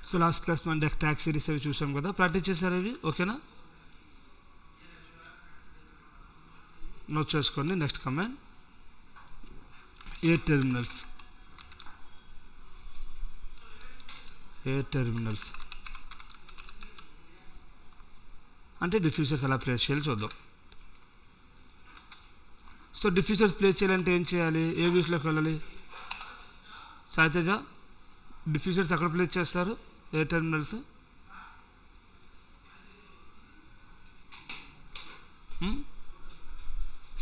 So last class మన tax series అవి చూసాం కదా, ప్రాక్టీస్ చేశారు అవి, ఓకేనా? నోట్ చేసుకోండి. Next command air terminals. Air terminals అంటే డిఫ్యూజర్స్ ఎలా ప్లేస్ చేయాలి చూద్దాం. సో డిఫ్యూజర్స్ ప్లేస్ చేయాలంటే ఏం చేయాలి? ఏ వ్యూస్లోకి వెళ్ళాలి? సాయితేజ, డిఫ్యూజర్స్ ఎక్కడ ప్లేస్ చేస్తారు? ఎయిర్ టెర్మినల్స్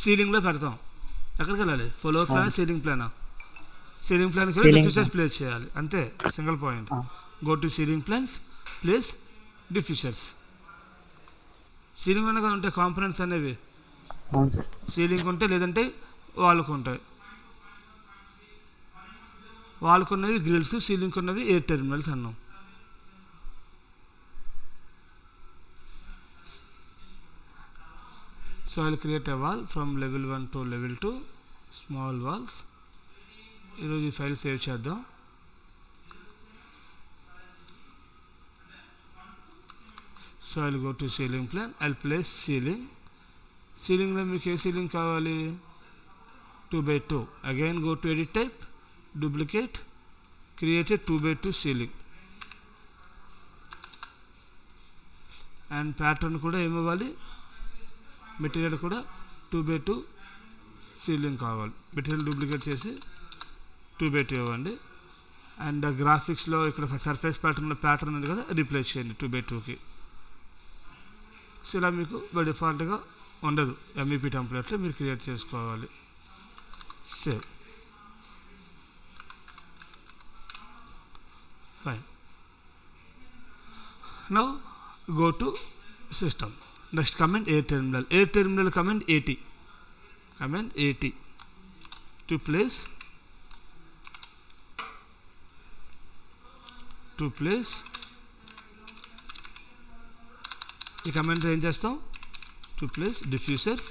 సీలింగ్లో పెడతాం. ఎక్కడికి వెళ్ళాలి? ఫ్లోర్ ప్లాన్, సీలింగ్ ప్లానా? సీలింగ్ ప్లాన్కి వెళ్ళి డిఫ్యూజర్స్ ప్లేస్ చేయాలి, అంతే, single point. Go to ceiling plans, place diffusers. Ceiling లోనే ఉంటాయి కాంపోనెంట్స్ అనేవి. సీలింగ్ ఉంటే, లేదంటే వాళ్ళకు ఉంటాయి. వాళ్ళకున్నవి గ్రిల్స్, సీలింగ్ ఉన్నవి ఎయిర్ టెర్మినల్స్ అన్నాం. So I will create a wall from level 1 to level 2, small walls. ఈరోజు ఈ ఫైల్ సేవ్ చేద్దాం. So I will go to ceiling plan, I will place ceiling. సీలింగ్లో మీకు ఏ సీలింగ్ కావాలి? 2x2. Again go to edit type, duplicate, create a 2x2 ceiling. And pattern కూడా ఏమివ్వాలి? Material కూడా 2x2 సీలింగ్ కావాలి. మెటీరియల్ డూప్లికేట్ చేసి 2x2 ఇవ్వండి. అండ్ గ్రాఫిక్స్లో ఇక్కడ సర్ఫేస్ ప్యాటర్న్లో ప్యాటర్న్ ఉంది కదా, రీప్లేస్ చేయండి 2x2కి. సో ఇలా మీకు బై డిఫాల్ట్గా ఉండదు, ఎంఈపీ టెంప్లెట్లో మీరు క్రియేట్ చేసుకోవాలి. Save. Fine. Now go to system. Next command air terminal. Air terminal command 80. Command 80 to place ఈ కమాండ్ ఏం చేస్తాం? To place diffusers,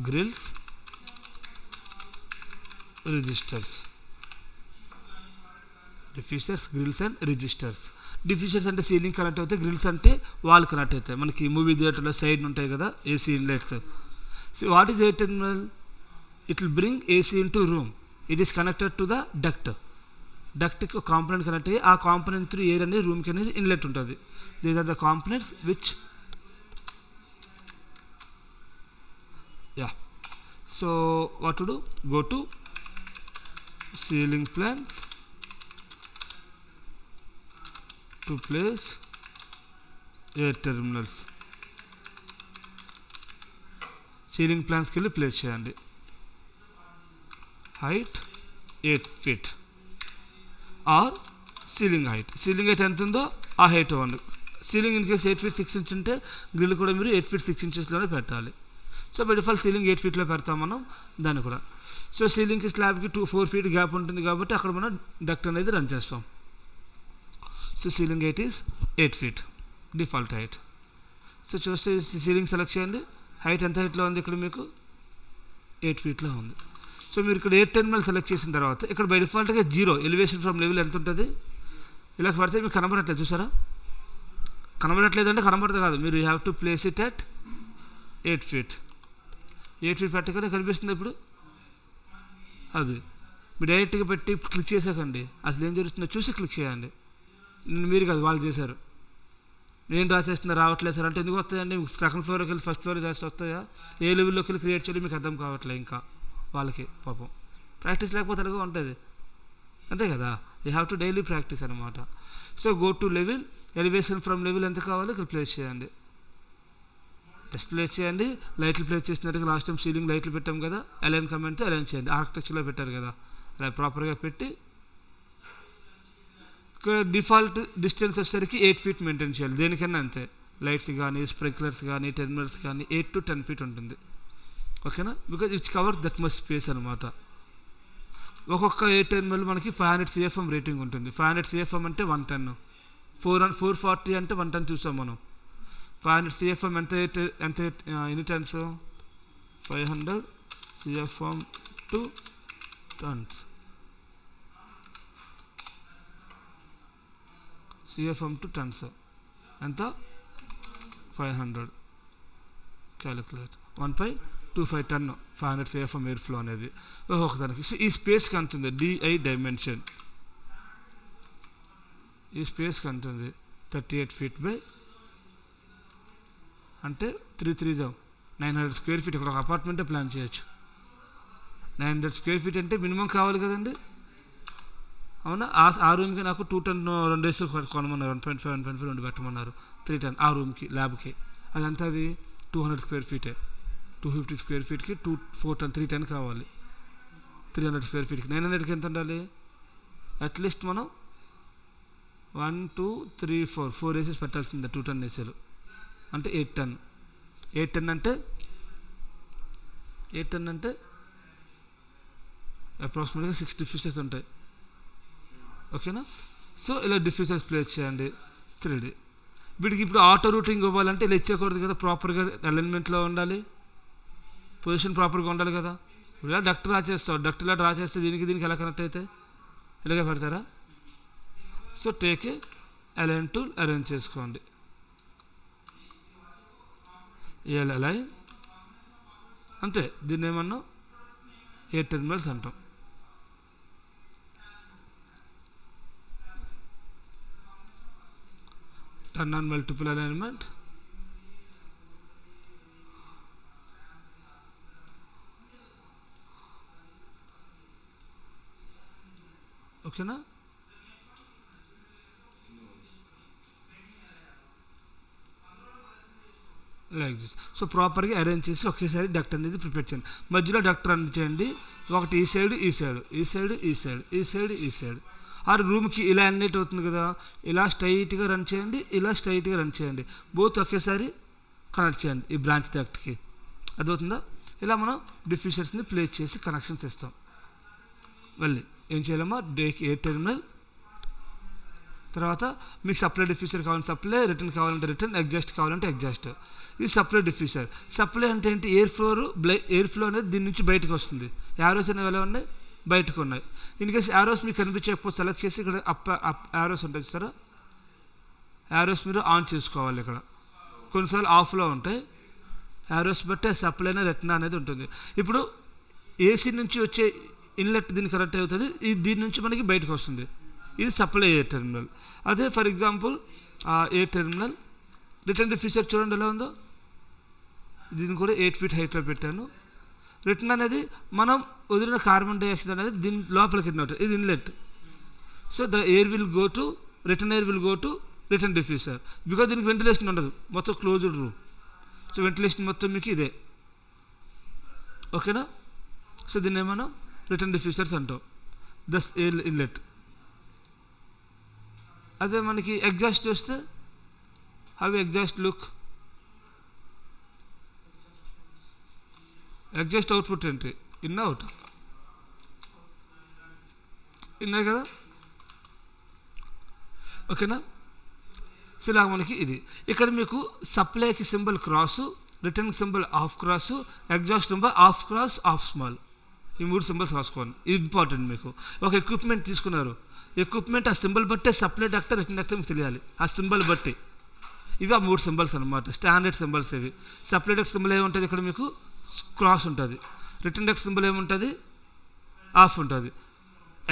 grilles, registers. Diffusers, grilles and registers. Diffusers అంటే సీలింగ్ కనెక్ట్ అవుతాయి, grilles అంటే wall connect అవుతాయి. మనకి movie థియేటర్లో side ఉంటాయి కదా AC inlets. So what is air terminal? It will bring AC into room. It is connected to the duct. డక్ట్కి ఒక component connect అయ్యి ఆ కాంపోనెంట్ త్రూ ఎయిర్ అనేది రూమ్కి అనేది ఇన్లెట్ ఉంటుంది. These are the components which so what to do? Go to ceiling plans to place air terminals. Ceiling ప్లాన్స్కి వెళ్ళి place చేయండి. Height 8 feet or ceiling height. Ceiling height ఎంత ఉందో ఆ హైట్ ఇవ్వండి. Ceiling in case 8 feet 6 inches ఉంటే grill కూడా మీరు 8 feet 6 inchesలోనే పెట్టాలి. సో బై డిఫాల్ట్ సీలింగ్ 8 feetలో పెడతాం మనం దాన్ని కూడా. సో సీలింగ్కి స్లాబ్కి 4 feet గ్యాప్ ఉంటుంది కాబట్టి అక్కడ మనం డక్ట్ అనేది రన్ చేస్తాం. So ceiling height is 8 feet default height. So చూస్తే సీలింగ్ సెలెక్ట్ చేయండి. హైట్ ఎంత హైట్లో ఉంది? ఇక్కడ మీకు 8 feetలో ఉంది. సో మీరు ఇక్కడ ఎయిర్ టెర్మినల్ సెలెక్ట్ చేసిన తర్వాత ఇక్కడ బై డిఫాల్ట్గా 0 ఎలివేషన్ ఫ్రమ్ లెవెల్ ఎంత ఉంటుంది? ఇలా పడితే మీకు కనబడట్లేదు, చూసారా? కనబడట్లేదంటే కనబడదు కాదు, మీరు you have to place it at 8 feet. 8 feet పెట్టగానే కనిపిస్తుంది ఇప్పుడు. అది మీరు డైరెక్ట్గా పెట్టి క్లిక్ చేసాకండి, అసలు ఏం జరుగుతుందో చూసి క్లిక్ చేయండి. మీరు కాదు, వాళ్ళు చేశారు. నేను డ్రా చేస్తున్నా రావట్లేదు సార్ అంటే ఎందుకు వస్తాయండి? సెకండ్ ఫ్లోర్కి వెళ్ళి ఫస్ట్ ఫ్లోర్ చేస్తే వస్తాయా? ఏ లెవెల్లోకి వెళ్ళి క్రియేట్ చేయాలి మీకు అర్థం కావట్లేదు. ఇంకా వాళ్ళకి పాపం ప్రాక్టీస్ లేకపోతే అలాగే ఉంటుంది, అంతే కదా. You have to daily practice అనమాట. So go to level, elevation from level ఎంత కావాలో ఇక్కడ ప్లేస్ చేయండి. జస్ట్ ప్లేస్ చేయండి. లైట్లు ప్లేస్ చేసినట్టుగా లాస్ట్ టైం సీలింగ్ లైట్లు పెట్టాం కదా, అలైన్ కమెంట్తో అలైన్ చేయండి. ఆర్కిటెక్చర్లో పెట్టారు కదా, అలా ప్రాపర్గా పెట్టి డిఫాల్ట్ డిస్టెన్స్ వచ్చేసరికి 8 feet మెయింటైన్ చేయాలి. దేనికన్నా అంతే, లైట్స్ కానీ స్ప్రింక్లర్స్ కానీ టెర్మినల్స్ కానీ 8 to 10 feet ఉంటుంది, ఓకేనా? Because its cover that much space అనమాట. ఒక్కొక్క ఎయిర్ టెర్మినల్ మనకి 500 CFM రేటింగ్ ఉంటుంది. 500 CFM అంటే 110, 440 అంటే 110 చూసాం మనం. 500 CFM ఎంత ఎన్ని turns? 500 CFM 2 tons. CFM to turns ఎంత 500 క్యాలిక్యులేట్ 1.25 టన్ 500 CFM ఎయిర్ ఫ్లో అనేది ఒకదానికి. సో ఈ స్పేస్కి అంతుంది DI డైమెన్షన్, ఈ స్పేస్కి అంటుంది 38 feet బై అంటే 900 square feet. ఇక్కడ ఒక అపార్ట్మెంటే ప్లాన్ చేయొచ్చు. 900 square feet అంటే మినిమం కావాలి కదండి, అవునా? ఆ రూమ్కి నాకు 2 ton 2 days కొనమన్నారు, 1.5 2 పెట్టమన్నారు, 3 ton ఆ రూమ్కి ల్యాబ్కి. అదంతా అది 200 square feet, 250 square feetకి 4 ton 3 ton కావాలి. 300 square feetకి 900కి ఎంత ఉండాలి? అట్లీస్ట్ మనం 1 2 3 4 ఏసెస్ పెట్టాల్సిందే. 2 ton ఏసీలు అంటే 8 ton. 8 ton అంటే అప్రాక్సిమేట్గా 6 diffusers ఉంటాయి. ఓకేనా? సో ఇలా డిఫ్యూజర్స్ ప్లేస్ చేయండి 3D. వీటికి ఇప్పుడు ఆటో రూటింగ్ ఇవ్వాలంటే ఇలా ఇచ్చేయకూడదు కదా, ప్రాపర్గా అలైన్మెంట్లో ఉండాలి, పొజిషన్ ప్రాపర్గా ఉండాలి కదా. ఇలా డక్ట్ డ్రా చేస్తావు, డక్ట్ ఇలా డ్రా చేస్తే దీనికి ఎలా కనెక్ట్ అయితే ఇలాగే పెడతారా? So take a align tool, arrange చేసుకోండి. అలైన్ అంతే. దీన్ని ఏమన్నా 8 terminals అంటాం. టర్న్ ఆన్ మల్టిపుల్ అలైన్మెంట్, ఓకేనా? Like this. సో ప్రాపర్గా అరేంజ్ చేసి ఒకేసారి డక్ట్ అనేది ప్రిపేర్ చేయండి. మధ్యలో డక్ట్ రన్ చేయండి, ఒకటి ఈ సైడ్ ఈ సైడ్ ఈ సైడ్ ఈ సైడ్ ఈ సైడ్ ఈ సైడ్. ఆ రూమ్కి ఇలా అన్లైట్ అవుతుంది కదా, ఇలా స్ట్రైట్గా రన్ చేయండి, ఇలా స్ట్రైట్గా రన్ చేయండి, బోత్ ఒకేసారి కనెక్ట్ చేయండి ఈ బ్రాంచ్ డక్ట్కి. అదవుతుందా? ఇలా మనం డిఫ్యూజర్స్ని ప్లేస్ చేసి కనెక్షన్స్ ఇస్తాం. మళ్ళీ ఏం చేయాలమ్మా, డేకి 8 terminal, తర్వాత మీకు సప్లై డిఫ్యూజర్ కావాలంటే సప్లై, రిటర్న్ కావాలంటే రిటర్న్, ఎగ్జాస్ట్ కావాలంటే ఎగ్జాస్ట్. ఇది సప్లై డిఫ్యూజర్. సప్లై అంటే ఏంటి? ఎయిర్ ఫ్లో అనేది దీని నుంచి బయటకు వస్తుంది. యారోస్ అనేవి ఎలా ఉన్నాయి? బయటకు ఉన్నాయి. ఇన్ కేసు యారోస్ మీకు కనిపించకపోతే సెలెక్ట్ చేసి ఇక్కడ యారోస్ ఉంటాయి చూస్తారా, యారోస్ మీరు ఆన్ చేసుకోవాలి. ఇక్కడ కొన్నిసార్లు ఆఫ్లో ఉంటాయి యారోస్ బట్టే సప్లై రిటర్న్ అనేది ఉంటుంది. ఇప్పుడు ఏసీ నుంచి వచ్చే ఇన్లెట్ దీన్ని కనెక్ట్ అవుతుంది, ఇది దీని నుంచి మనకి బయటకు వస్తుంది. ఇది సప్లై ఎయిర్ టెర్మినల్. అదే for example air terminal return diffuser చూడండి ఎలా ఉందో. దీన్ని కూడా 8 feet హైట్లో పెట్టాను. రిటర్న్ అనేది మనం వదిలిన కార్బన్ డైఆక్సైడ్ అనేది దీని లోపలికి వెళ్ళినట్టు, ఇది inlet. So the air will go to return, air will go to return diffuser. Because దీనికి వెంటిలేషన్ ఉండదు, మొత్తం క్లోజ్డ్ రూమ్. సో వెంటిలేషన్ మొత్తం మీకు ఇదే. ఓకేనా? సో దీన్ని ఏమన్నా రిటర్న్ డిఫ్యూజర్స్ అంటాం, దస్ ఎయిర్ ఇన్లెట్. అదే మనకి ఎగ్జాస్ట్ చూస్తే అవి exhaust look, exhaust output entry, in out, ఇన్నాయి కదా. ఓకేనా? సో ఇలా మనకి ఇది. ఇక్కడ మీకు సప్లైకి symbol cross, return symbol half cross, exhaust symbol half cross half small, ఈ 3 సింబల్స్ రాసుకోండి. ఇది ఇంపార్టెంట్. మీకు ఒక ఎక్విప్మెంట్ తీసుకున్నారు, ఎక్విప్మెంట్ ఆ సింబల్ బట్టే సప్లై డక్టర్ రిటర్న్ డక్టర్ మీకు తెలియాలి, ఆ సింబల్ బట్టి. ఇవి ఆ 3 సింబల్స్ అనమాట, స్టాండర్డ్ సింబల్స్ ఇవి. సప్లై డక్టర్ సింబల్ ఏముంటుంది? ఇక్కడ మీకు క్రాస్ ఉంటుంది. రిటర్న్ డక్టర్ సింబల్ ఏముంటుంది? ఆఫ్ ఉంటుంది.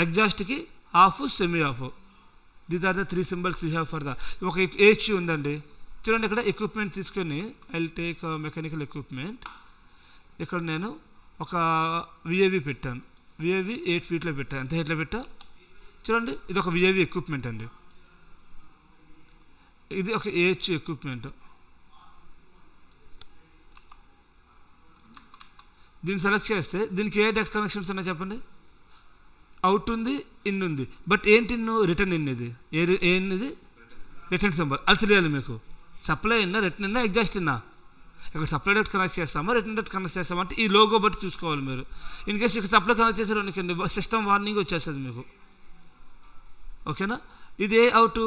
ఎగ్జాస్ట్కి half, semi half. These are the 3 symbols you have for the. ఒక హెచ్ ఉందండి చూడండి, ఇక్కడ ఎక్విప్మెంట్ తీసుకొని I will take mechanical equipment. ఇక్కడ నేను ఒక విఏవి పెట్టాను, విఏవి 8 feetలో పెట్టాను. ఎంత హైట్లో పెట్టా చూడండి. ఇది ఒక విఏవి ఎక్విప్మెంట్ అండి, ఇది ఒక ఏహెచ్ ఎక్విప్మెంట్. దీన్ని సెలెక్ట్ చేస్తే దీనికి ఏ డక్ట్ కనెక్షన్స్ ఉన్నాయి చెప్పండి. అవుట్ ఉంది, ఇన్ ఉంది. బట్ ఏంటి ఇన్ను? Return in. ఇది ఏంది? Return symbol. అది తెలియాలి మీకు. సప్లై ఇన్నా, రిటర్న్ ఇన్నా, ఎగ్జాస్ట్ ఇన్నా. ఇక్కడ సప్లై డక్ట్ కనెక్ట్ చేస్తామా, రిటర్న్ డక్ట్ కనెక్ట్ చేస్తామా అంటే ఈ లోగో బట్టి చూసుకోవాలి మీరు. ఇన్ కేసు ఇక్కడ సప్లై కనెక్ట్ చేశారు అనుకోండి, సిస్టమ్ వార్నింగ్ వచ్చేస్తుంది మీకు. ఓకేనా? ఇది ఏ అవుట్?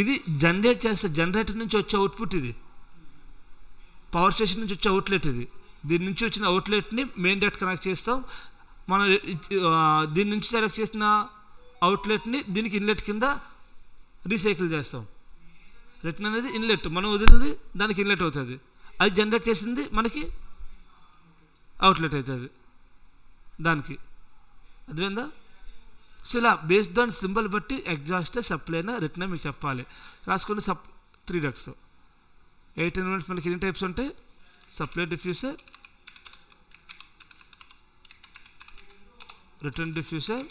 ఇది జనరేట్ చేస్తే జనరేటర్ నుంచి వచ్చే అవుట్పుట్, ఇది పవర్ స్టేషన్ నుంచి వచ్చే అవుట్లెట్. ఇది దీని నుంచి వచ్చిన అవుట్లెట్ని మెయిన్ డక్ట్ కనెక్ట్ చేస్తాం మనం. దీని నుంచి సెలెక్ట్ చేసిన అవుట్లెట్ని దీనికి ఇన్లెట్ కింద రీసైకిల్ చేస్తాం. రిటర్న్ అనేది ఇన్లెట్, మనం వదిలినది దానికి ఇన్లెట్ అవుతుంది, అది జనరేట్ చేసింది మనకి అవుట్లెట్ అవుతుంది దానికి. అర్థమైందా? సో ఇలా బేస్డ్ ఆన్ సింబల్ బట్టి ఎగ్జాస్ట్, సప్లైనా, రిటర్న్ మీకు చెప్పాలి. రాసుకుని 3 డక్ట్స్ 8 ఎలిమెంట్స్ మనకి ఎన్ని టైప్స్ ఉంటాయి? Supply diffuser, return diffuser,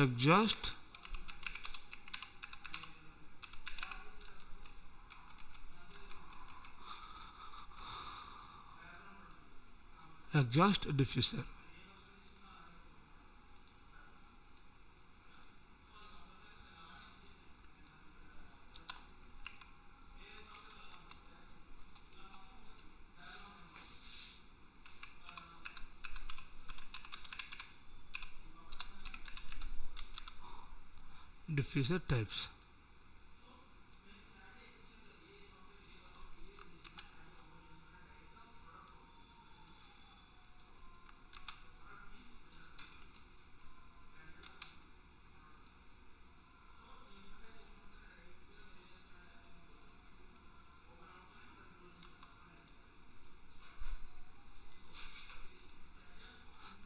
exhaust, diffuser. diffuser types.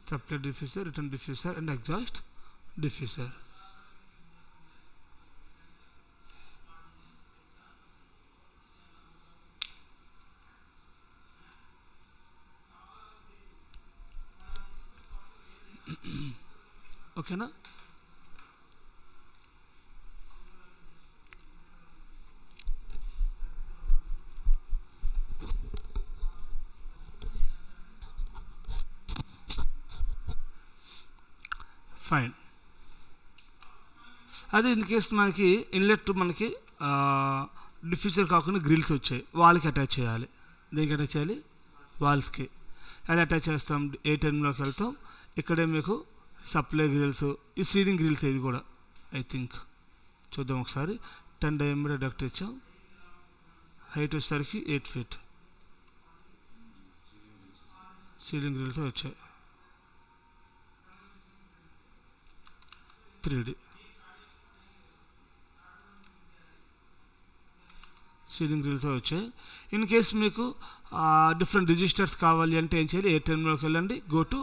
Supply diffuser, return diffuser and exhaust diffuser. ఓకేనా? ఫైన్. అదే ఇన్ కేస్ మనకి ఇన్లెట్ మనకి డిఫ్యూజర్ కాకుండా గ్రిల్స్ వచ్చాయి, వాళ్ళకి అటాచ్ చేయాలి. దేనికి అటాచ్ చేయాలి? వాల్స్కి. అది అటాచ్ చేస్తాం. ఏ టర్మ్లోకి వెళ్తాం, ఇక్కడే మీకు సప్లై గ్రిల్స్, ఈ సీలింగ్ గ్రిల్స్ ఇది కూడా ఐ థింక్ చూద్దాం ఒకసారి. 10 diameter డక్ట్ ఇచ్చాం, హైట్ వచ్చేసరికి 8 feet. సీలింగ్ గ్రిల్స్ వచ్చాయి 3D. సీలింగ్ గ్రిల్స్ వచ్చాయి. ఇన్ కేస్ మీకు డిఫరెంట్ రిజిస్టర్స్ కావాలి అంటే ఏం చేయాలి? ఏ టర్మ్లోకి వెళ్ళండి, go to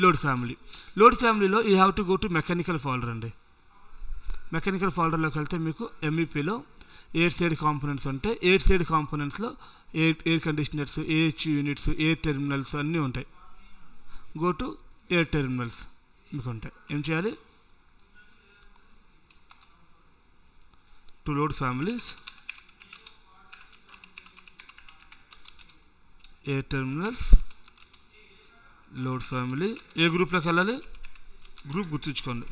load family. Load ఫ్యామిలీలో you have to go to mechanical folder అండి. మెకానికల్ ఫోల్డర్లోకి వెళ్తే మీకు ఎంఈపీలో 8 సైడ్ కాంపోనెంట్స్ ఉంటాయి. 8 సైడ్ కాంపోనెంట్స్లో air conditioners, AH units, air terminals అన్నీ ఉంటాయి. గో టు ఎయిర్ టెర్మినల్స్ మీకు ఉంటాయి. ఏం చేయాలి? To load families, air terminals, load family. ఏ గ్రూప్లోకి వెళ్ళాలి? గ్రూప్ గుర్తుంచుకోండి,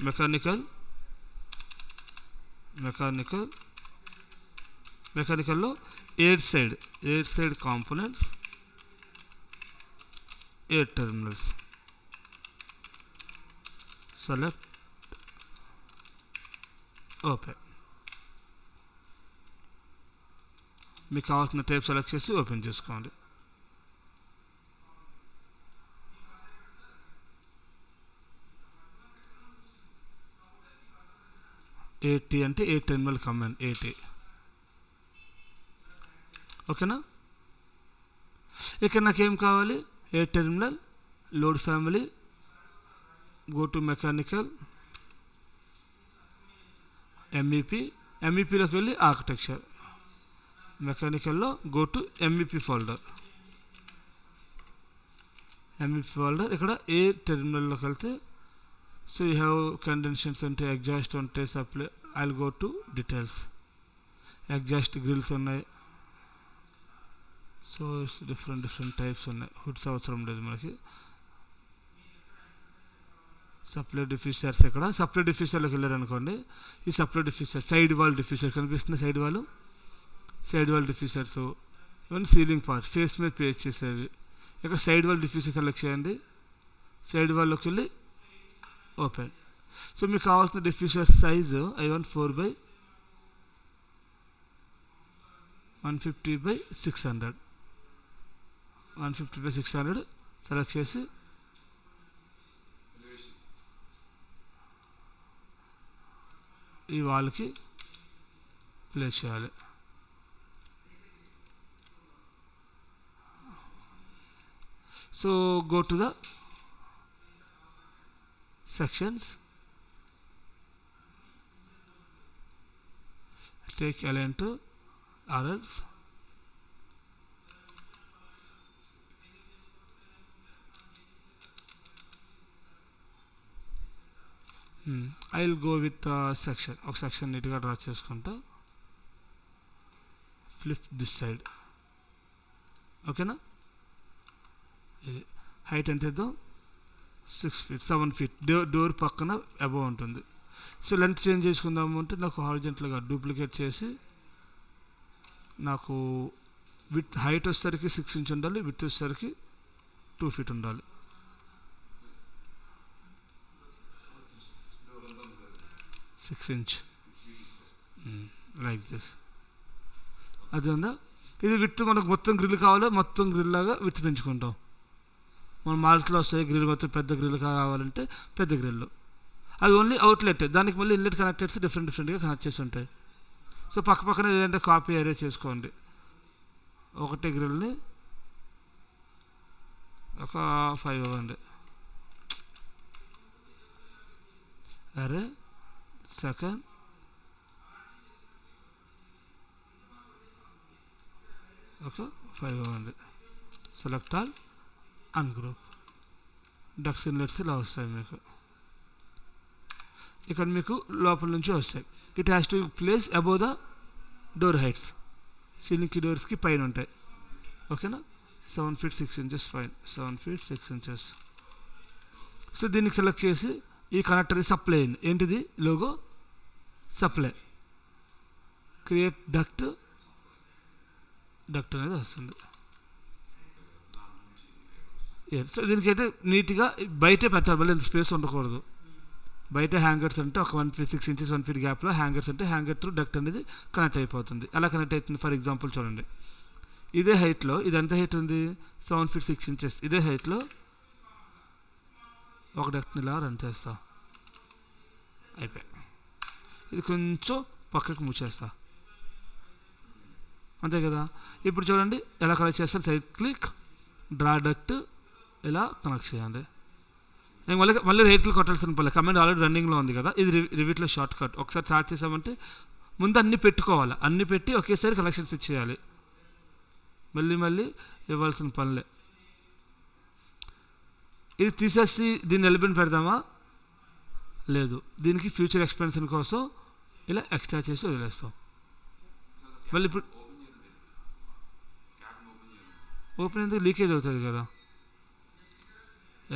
మెకానికల్లో air side components, air terminals. Select, open. మీకు కావాల్సిన టైప్ సెలెక్ట్ చేసి ఓపెన్ చేసుకోండి. ఏటీ అంటే ఏ టెర్మినల్ కమాండ్, ఏటీ. ఓకేనా? ఇక్కడ నాకేం కావాలి? A terminal, load family, go to mechanical, ఎంఈపీలోకి వెళ్ళి ఆర్కిటెక్చర్. మెకానికల్లో గో టు ఎంఈపీ ఫోల్డర్. ఇక్కడ ఏ టెర్మినల్లోకి వెళ్తే సో యూ హ్యావ్ కండెన్షన్స్ ఉంటాయి, ఎగ్జాస్ట్ ఉంటాయి, supply. I will go to details. Exhaust grills ఉన్నాయి. సో డిఫరెంట్ టైప్స్ ఉన్నాయి. హుడ్స్ అవసరం లేదు మనకి. Supply diffusers. ఇక్కడ సప్లై డిఫ్యూజర్లోకి వెళ్ళారనుకోండి, ఈ supply diffuser side wall diffuser కనిపిస్తుంది. సైడ్ వాల్ డిఫ్యూజర్స్, ఇవన్నీ సీలింగ్ పార్ట్ ఫేస్ మీద పేస్ట్ చేసేవి. ఇక్కడ సైడ్ వాల్ డిఫ్యూజర్ సెలెక్ట్ చేయండి. సైడ్ వాల్లోకి వెళ్ళి ఓపెన్. సో మీకు కావాల్సిన డిఫ్యూజర్ సైజు I1 4/150/600. 150/600 సెలెక్ట్ చేసి ఈ వాల్కి ప్లేస్ చేయాలి. So go to the sections, take align to RLs, I will go with section. ఒక సెక్షన్ నీట్గా డ్రా చేసుకుంటా, ఫ్లిప్ దిస్ సైడ్. ఓకేనా? ఇది హైట్ ఎంత ఇద్దాం, 6 feet 7 feet. డోర్ పక్కన అబవ్ ఉంటుంది. సో లెంత్ చేంజ్ చేసుకుందాము అంటే నాకు హారిజెంటల్గా డూప్లికేట్ చేసి నాకు విత్ హైట్ వచ్చేసరికి 6 inch ఉండాలి, విత్ వచ్చేసరికి 2 feet ఉండాలి. Six inch like this. అది ఉందా? ఇది విత్ మనకు మొత్తం గ్రిల్ కావాలో మొత్తం గ్రిల్ లాగా విత్ పెంచుకుంటాం. మన మాల్స్లో వస్తాయి గ్రిల్, మొత్తం పెద్ద గ్రిల్ రావాలంటే పెద్ద గ్రిల్. అది ఓన్లీ అవుట్లెట్, దానికి మళ్ళీ ఇన్లెట్ కనెక్టెడ్స్ డిఫరెంట్గా కనెక్ట్ చేసి ఉంటాయి. సో పక్క పక్కన ఏదంటే కాపీ అరే చేసుకోండి. ఒకటే గ్రిల్ని ఒక 5 ఇవ్వండి. అరే సెకండ్ ఒక 5 ఇవ్వండి. Select all, ungroup. Ducts inlets ఇలా వస్తాయి మీకు. ఇక్కడ మీకు లోపల నుంచి వస్తాయి. It has to place above the door heights. సీలింగ్కి డోర్స్కి పైన ఉంటాయి. ఓకేనా? 7 feet 6 inches fine. 7 feet 6 inches. So దీనికి సెలెక్ట్ చేసి ఈ కనెక్టర్ సప్లై అయింది. ఏంటిది లోగో? సప్లై. క్రియేట్ డక్ట్ అనేది వస్తుంది. సో దీనికైతే నీట్గా బయటే పెట్టాలి, మళ్ళీ ఎంత స్పేస్ ఉండకూడదు. బయట హ్యాంగర్స్ అంటే ఒక 1 feet 6 inches 1 feet గ్యాప్లో హ్యాంగర్స్ అంటే హ్యాంగర్ త్రూ డక్ట్ అనేది కనెక్ట్ అయిపోతుంది. ఎలా కనెక్ట్ అవుతుంది? ఫర్ ఎగ్జాంపుల్ చూడండి, ఇదే హైట్లో ఇది ఎంత హైట్ ఉంది? 7 feet 6 inches. ఇదే హైట్లో ఒక డక్ట్ని ఇలా రన్ చేస్తా, అయిపోయి. ఇది కొంచెం పక్కకు మూసేస్తా, అంతే కదా. ఇప్పుడు చూడండి ఎలా కనెక్ట్ చేస్తారు. సైడ్ క్లిక్, డ్రా డక్ట్ ఇలా కనెక్ట్ చేయండి. నేను మళ్ళీ రైట్లు కొట్టాల్సిన పర్లేదు, కమాండ్ ఆల్రెడీ రన్నింగ్లో ఉంది కదా. ఇది రివిట్లో షార్ట్ కట్. ఒకసారి స్టార్ట్ చేసామంటే ముందు అన్నీ పెట్టుకోవాలి, అన్నీ పెట్టి ఒకేసారి కనెక్షన్స్ ఇచ్చేయాలి. మళ్ళీ ఇవ్వాల్సిన పనులే. ఇది తీసేసి దీన్ని ఎలిమెంట్ పెడదామా? లేదు. దీనికి ఫ్యూచర్ ఎక్స్పెన్షన్ కోసం ఇలా ఎక్స్ట్రా చేసి వదిలేస్తాం. మళ్ళీ ఇప్పుడు ఓపెన్ ఎందుకు? లీకేజ్ అవుతుంది కదా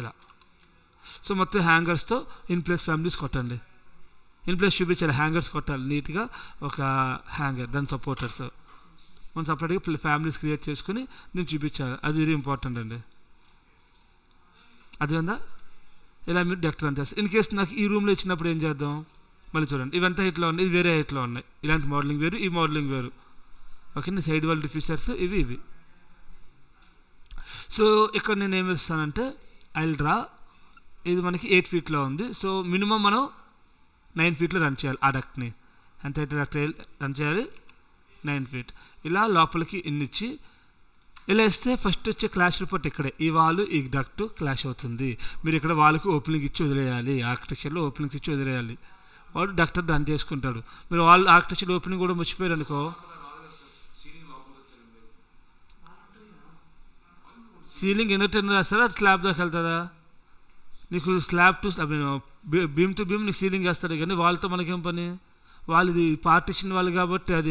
ఇలా. సో మొత్తం హ్యాంగర్స్తో ఇన్ ప్లేస్ ఫ్యామిలీస్ కొట్టండి. ఇన్ ప్లేస్ చూపించాలి, హ్యాంగర్స్ కొట్టాలి నీట్గా. ఒక హ్యాంగర్, దాని సపోర్టర్స్ మనం సపరేట్గా ఫ్యామిలీస్ క్రియేట్ చేసుకుని నేను చూపించాలి. అది వెరీ ఇంపార్టెంట్ అండి. అది ఉందా? ఇలా మీరు డక్టర్ అని చేస్తారు. ఇన్ కేస్ నాకు ఈ రూమ్లో ఇచ్చినప్పుడు ఏం చేద్దాం? మళ్ళీ చూడండి, ఇవంతా హైట్లో ఉన్నాయి, ఇది వేరే హైట్లో ఉన్నాయి. ఇలాంటి మోడలింగ్ వేరు, ఈ మోడలింగ్ వేరు. ఓకే, సైడ్ వాల్ డిఫ్యూజర్స్ ఇవి. సో ఇక్కడ నేను ఏమి ఇస్తానంటే ఐ విల్ డ్రా. ఇది మనకి 8 feetలో ఉంది. సో మినిమం మనం 9 feetలో రన్ చేయాలి ఆ డక్ట్ని. ఎంత అయితే డక్ట్ రన్ చేయాలి? 9 feet. ఇలా లోపలికి ఇన్నిచ్చి ఇలా ఇస్తే ఫస్ట్ వచ్చే క్లాష్ రిపోర్ట్ ఇక్కడే. ఈ వాల్ ఈ డక్ట్ క్లాష్ అవుతుంది. మీరు ఇక్కడ వాళ్ళకి ఓపెనింగ్ ఇచ్చి వదిలేయాలి, ఆర్కిటెక్చర్లో ఓపెనింగ్స్ ఇచ్చి వదిలేయాలి. వాడు డక్టర్ రన్ చేసుకుంటాడు. మీరు వాళ్ళు ఆర్కిటెక్చర్ ఓపెనింగ్ కూడా మర్చిపోయారు అనుకో, సీలింగ్ ఎన్నో వేస్తారా? అది స్లాబ్ దాకా వెళ్తుందా? నీకు slab to beam to beam నీకు సీలింగ్ వేస్తారు, కానీ వాళ్ళతో మనకేం పని? వాళ్ళది పార్టిషన్ వాళ్ళు కాబట్టి అది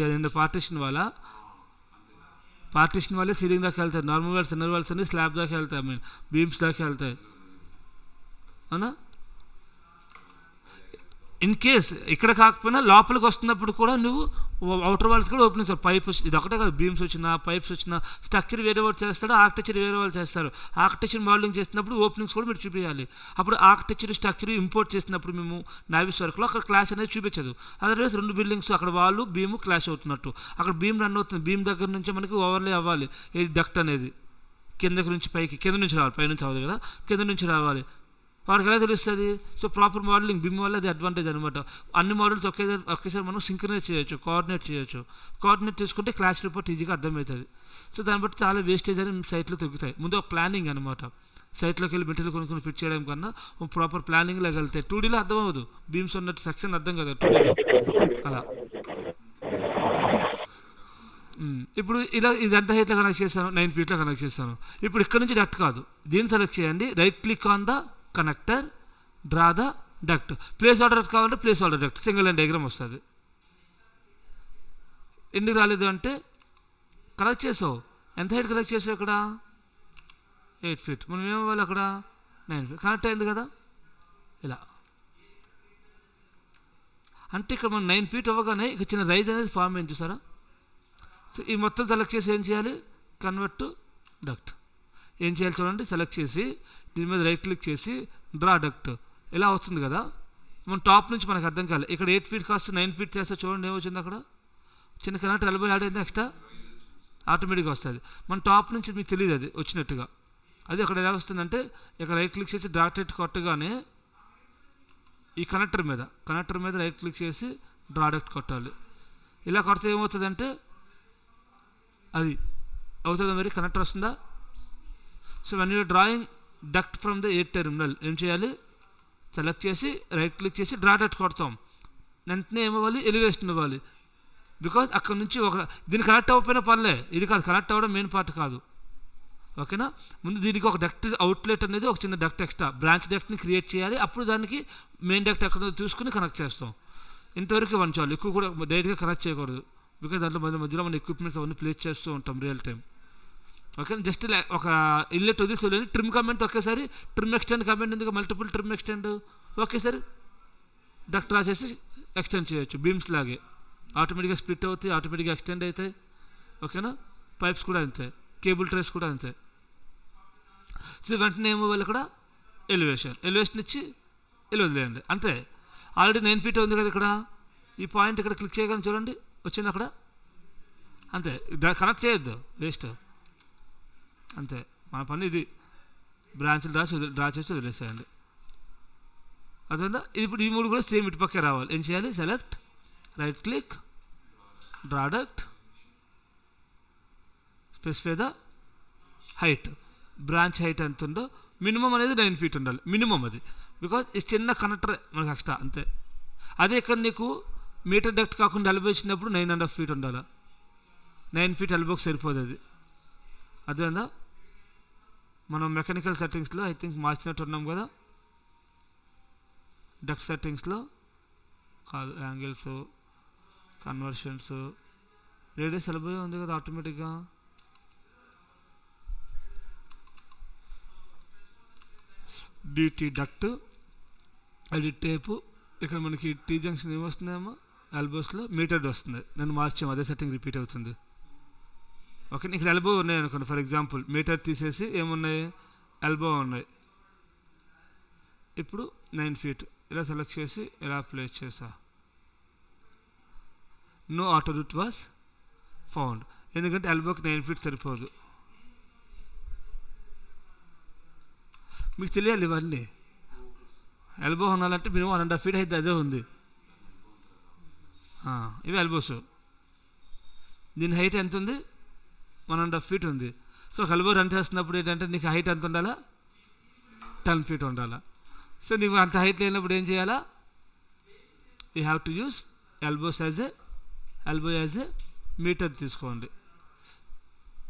పార్టిషన్ వాళ్ళే సీలింగ్ దాకా వెళ్తాయి. నార్మల్ వాల్స్ ఇన్నర్ వాల్స్ అన్ని స్లాబ్ దాకా వెళ్తాయి, బీమ్స్ దాకా వెళ్తాయి. అవునా? ఇన్ కేస్ ఇక్కడ కాకపోయినా లోపలికి వస్తున్నప్పుడు కూడా నువ్వు అవుటర్ వాల్స్ కూడా ఓపెనింగ్స్, పైప్ ఇది ఒకటే కాదు, బీమ్స్ వచ్చినా పైప్స్ వచ్చినా స్ట్రక్చర్ వేరే వాళ్ళు చేస్తాడు, ఆర్కిటెక్చర్ వేరే వాళ్ళు చేస్తారు. ఆర్కిటెక్చర్ మోడలింగ్ చేసినప్పుడు ఓపెనింగ్స్ కూడా మీరు చూపించాలి. అప్పుడు ఆర్కిటెక్చర్ స్ట్రక్చర్ ఇంపోర్ట్ చేసినప్పుడు మేము నావిస్ వర్క్లో అక్కడ క్లాష్ అనేది చూపించదు. అదర్వైజ్ 2 బిల్డింగ్స్ అక్కడ వాళ్ళు బీము క్లాష్ అవుతున్నట్టు, అక్కడ బీమ్ రన్ అవుతుంది. బీమ్ దగ్గర నుంచి మనకి ఓవర్లే అవ్వాలి ఈ డక్ట్ అనేది. కింద నుంచి పైకి, కింద నుంచి రావాలి, పైనుంచి అవ్వదు కదా, కింద నుంచి రావాలి. వాడికి ఎలా తెలుస్తుంది? సో ప్రాపర్ మోడలింగ్ బిమ్ వల్ల అది అడ్వాంటేజ్ అనమాట. అన్ని మోడల్స్ ఒకేసారి మనం సింక్రనైజ్ చేయొచ్చు, కోఆర్డినేట్ చేసుకుంటే క్లాస్ రిపోర్ట్ ఈజీగా అర్థమవుతుంది. సో దాన్ని బట్టి చాలా వేస్టేజ్ అని సైట్లో తగ్గుతాయి. ముందు ఒక ప్లానింగ్ అనమాట. సైట్లోకి వెళ్ళి మెటీరియల్ కొనుక్కొని ఫిట్ చేయడం కన్నా ప్రాపర్ ప్లానింగ్లోకి వెళ్తాయి. 2Dలో అర్థం అవ్వదు, బీమ్స్ ఉన్నట్టు సెక్షన్ అర్థం కదా 2Dలో అలా. ఇప్పుడు ఇలా ఇదంతా హైట్లో కనెక్ట్ చేస్తాను, 9 ఫీట్లో కనెక్ట్ చేస్తాను. ఇప్పుడు ఇక్కడ నుంచి డక్ట్ కాదు, దీన్ని సెలెక్ట్ చేయండి, right click on the connector, draw the duct. Place order duct కావాలంటే place order duct, single line diagram వస్తుంది. ఎందుకు రాలేదు అంటే కనెక్ట్ చేసావు, ఎంత హైట్ కనెక్ట్ చేసావు? ఇక్కడ 8 ఫీట్. మనం ఏమవ్వాలి అక్కడ 9 ఫీట్ కనెక్ట్ అయింది కదా ఇలా. అంటే ఇక్కడ మనం 9 ఫీట్ అవ్వగానే ఇక చిన్న రైజ్ అనేది ఫామ్ అయింది చూసారా. సో ఈ మొత్తం సెలెక్ట్ చేసి ఏం చేయాలి? Convert to duct. ఏం చేయాలి చూడండి, సెలెక్ట్ చేసి దీని మీద రైట్ క్లిక్ చేసి డ్రా డక్ట్ ఇలా వస్తుంది కదా. మనం టాప్ నుంచి మనకు అర్థం కాలేదు. ఇక్కడ 8 ఫీట్ కాస్ట్ 9 ఫీట్ చేస్తే చూడండి ఏమొచ్చింది అక్కడ, చిన్న కనెక్టర్ ఎల్బో యాడ్ అయింది, ఎక్స్ట్రా ఆటోమేటిక్గా వస్తుంది. మన టాప్ నుంచి మీకు తెలియదు అది వచ్చినట్టుగా. అది అక్కడ ఎలా వస్తుందంటే ఇక్కడ రైట్ క్లిక్ చేసి డ్రా డక్ట్ కొట్టగానే ఈ కనెక్టర్ మీద రైట్ క్లిక్ చేసి డ్రా డక్ట్ కొట్టాలి. ఇలా కొడితే ఏమవుతుందంటే అది అవుతుందా, మరి కనెక్టర్ వస్తుందా? So when your drawing duct from the air terminal ఏం చేయాలి? సెలెక్ట్ చేసి రైట్ క్లిక్ చేసి డ్రా డక్ట్ కొడతాం. వెంటనే ఏమవ్వాలి? ఎలివేషన్ ఇవ్వాలి. బికాజ్ అక్కడ నుంచి దీన్ని కనెక్ట్ అవ్వకపోయినా పర్లే, ఇది కాదు కనెక్ట్ అవ్వడం మెయిన్ పార్ట్ కాదు, ఓకేనా. ముందు దీనికి ఒక డక్ట్ అవుట్లెట్ అనేది ఒక చిన్న డక్ట్ ఎక్స్ట్రా బ్రాంచ్ డక్ట్ని క్రియేట్ చేయాలి. అప్పుడు దానికి మెయిన్ డక్ట్ ఎక్కడ చూసుకుని కనెక్ట్ చేస్తాం. ఇంతవరకు వంచాలి, ఎక్కువ కూడా డైరెక్ట్గా కనెక్ట్ చేయకూడదు. బికాజ్ దాంట్లో మధ్యలో మన ఎక్విప్మెంట్స్ అవన్నీ ప్లేస్ చేస్తూ ఉంటాం రియల్ టైం, ఓకే. జస్ట్ ఒక ఇన్లెట్ వదిలేసి ట్రిమ్ కమెంట్ ఒకేసారి ట్రిమ్ ఎక్స్టెండ్ కమెంట్ ఎందుకు, మల్టిపుల్ ట్రిమ్ ఎక్స్టెండ్ ఒకేసారి డక్ట్ రాసేసి ఎక్స్టెండ్ చేయొచ్చు. బీమ్స్ లాగే ఆటోమేటిక్గా స్ప్లిట్ అవుతాయి, ఆటోమేటిక్గా ఎక్స్టెండ్ అవుతాయి, ఓకేనా. పైప్స్ కూడా అంతే, కేబుల్ ట్రేస్ కూడా అంతే. సో వెంటనే ఏమో వాళ్ళు ఇక్కడ ఎలివేషన్ ఇచ్చి ఇలా వదిలేయండి అంతే. ఆల్రెడీ 9 ఫీట్ ఉంది కదా ఇక్కడ, ఈ పాయింట్ ఇక్కడ క్లిక్ చేయగానే చూడండి వచ్చింది అక్కడ, అంతే. కనెక్ట్ చేయొద్దు, వేస్ట్ అంతే. మన పని ఇది, బ్రాంచ్లు డ్రా చేసి వదిలేసేయండి, అర్థందా. ఇది ఇప్పుడు ఈ మూడు కూడా సేమ్ ఇటు పక్కే రావాలి. ఏం చేయాలి? Select, right click, draw duct, specify the height. Branch height ఎంత ఉందో మినిమం అనేది 9 ఫీట్ ఉండాలి, మినిమం అది. బికాజ్ ఈ చిన్న కనెక్టర్ మనకు ఎక్స్ట్రా అంతే. అదే ఇక్కడ నీకు మీటర్ డక్ట్ కాకుండా ఎల్బో ఇచ్చినప్పుడు 9.5 ఫీట్ ఉండాలి. 9 ఫీట్ ఎల్బోకి సరిపోదు అది, అదేందా. మనం మెకానికల్ సెట్టింగ్స్లో ఐ థింక్ మార్చినట్టు ఉన్నాం కదా, డక్ట్ సెట్టింగ్స్లో కాదు, యాంగిల్స్, కన్వర్షన్స్, రేడియస్ ఎల్బో ఉంది కదా ఆటోమేటిక్గా. డిటి డక్ట్, అది టేపు. ఇక్కడ మనకి టీ జంక్షన్ ఏమొస్తుందేమో ఎల్బోస్లో మీటర్డ్ వస్తుంది, నేను మార్చాము అదే సెట్టింగ్ రిపీట్ అవుతుంది, ఓకే. ఇక్కడ ఎల్బో ఉన్నాయి అనుకోండి, ఫర్ ఎగ్జాంపుల్ మీటర్ తీసేసి ఏమున్నాయి, ఎల్బో ఉన్నాయి. ఇప్పుడు 9 ఫీట్ ఇలా సెలెక్ట్ చేసి ఇలా ప్లేస్ చేసా. No auto route was found, ఎందుకంటే ఎల్బోకి 9 ఫీట్ సరిపోదు. మీకు తెలియాలి ఇవన్నీ. ఎల్బో ఉండాలంటే మినిమం 1.5 ఫీట్ అయితే అదే ఉంది. ఇవి ఎల్బోస్. దీని హైట్ ఎంత ఉంది? 1.5 ఫీట్ ఉంది. సో ఎల్బో రన్ చేస్తున్నప్పుడు ఏంటంటే నీకు హైట్ ఎంత ఉండాలా? 10 ఫీట్ ఉండాలా. సో నీకు అంత హైట్ లేనప్పుడు ఏం చేయాలా? You have to use elbow as a miter తీసుకోండి.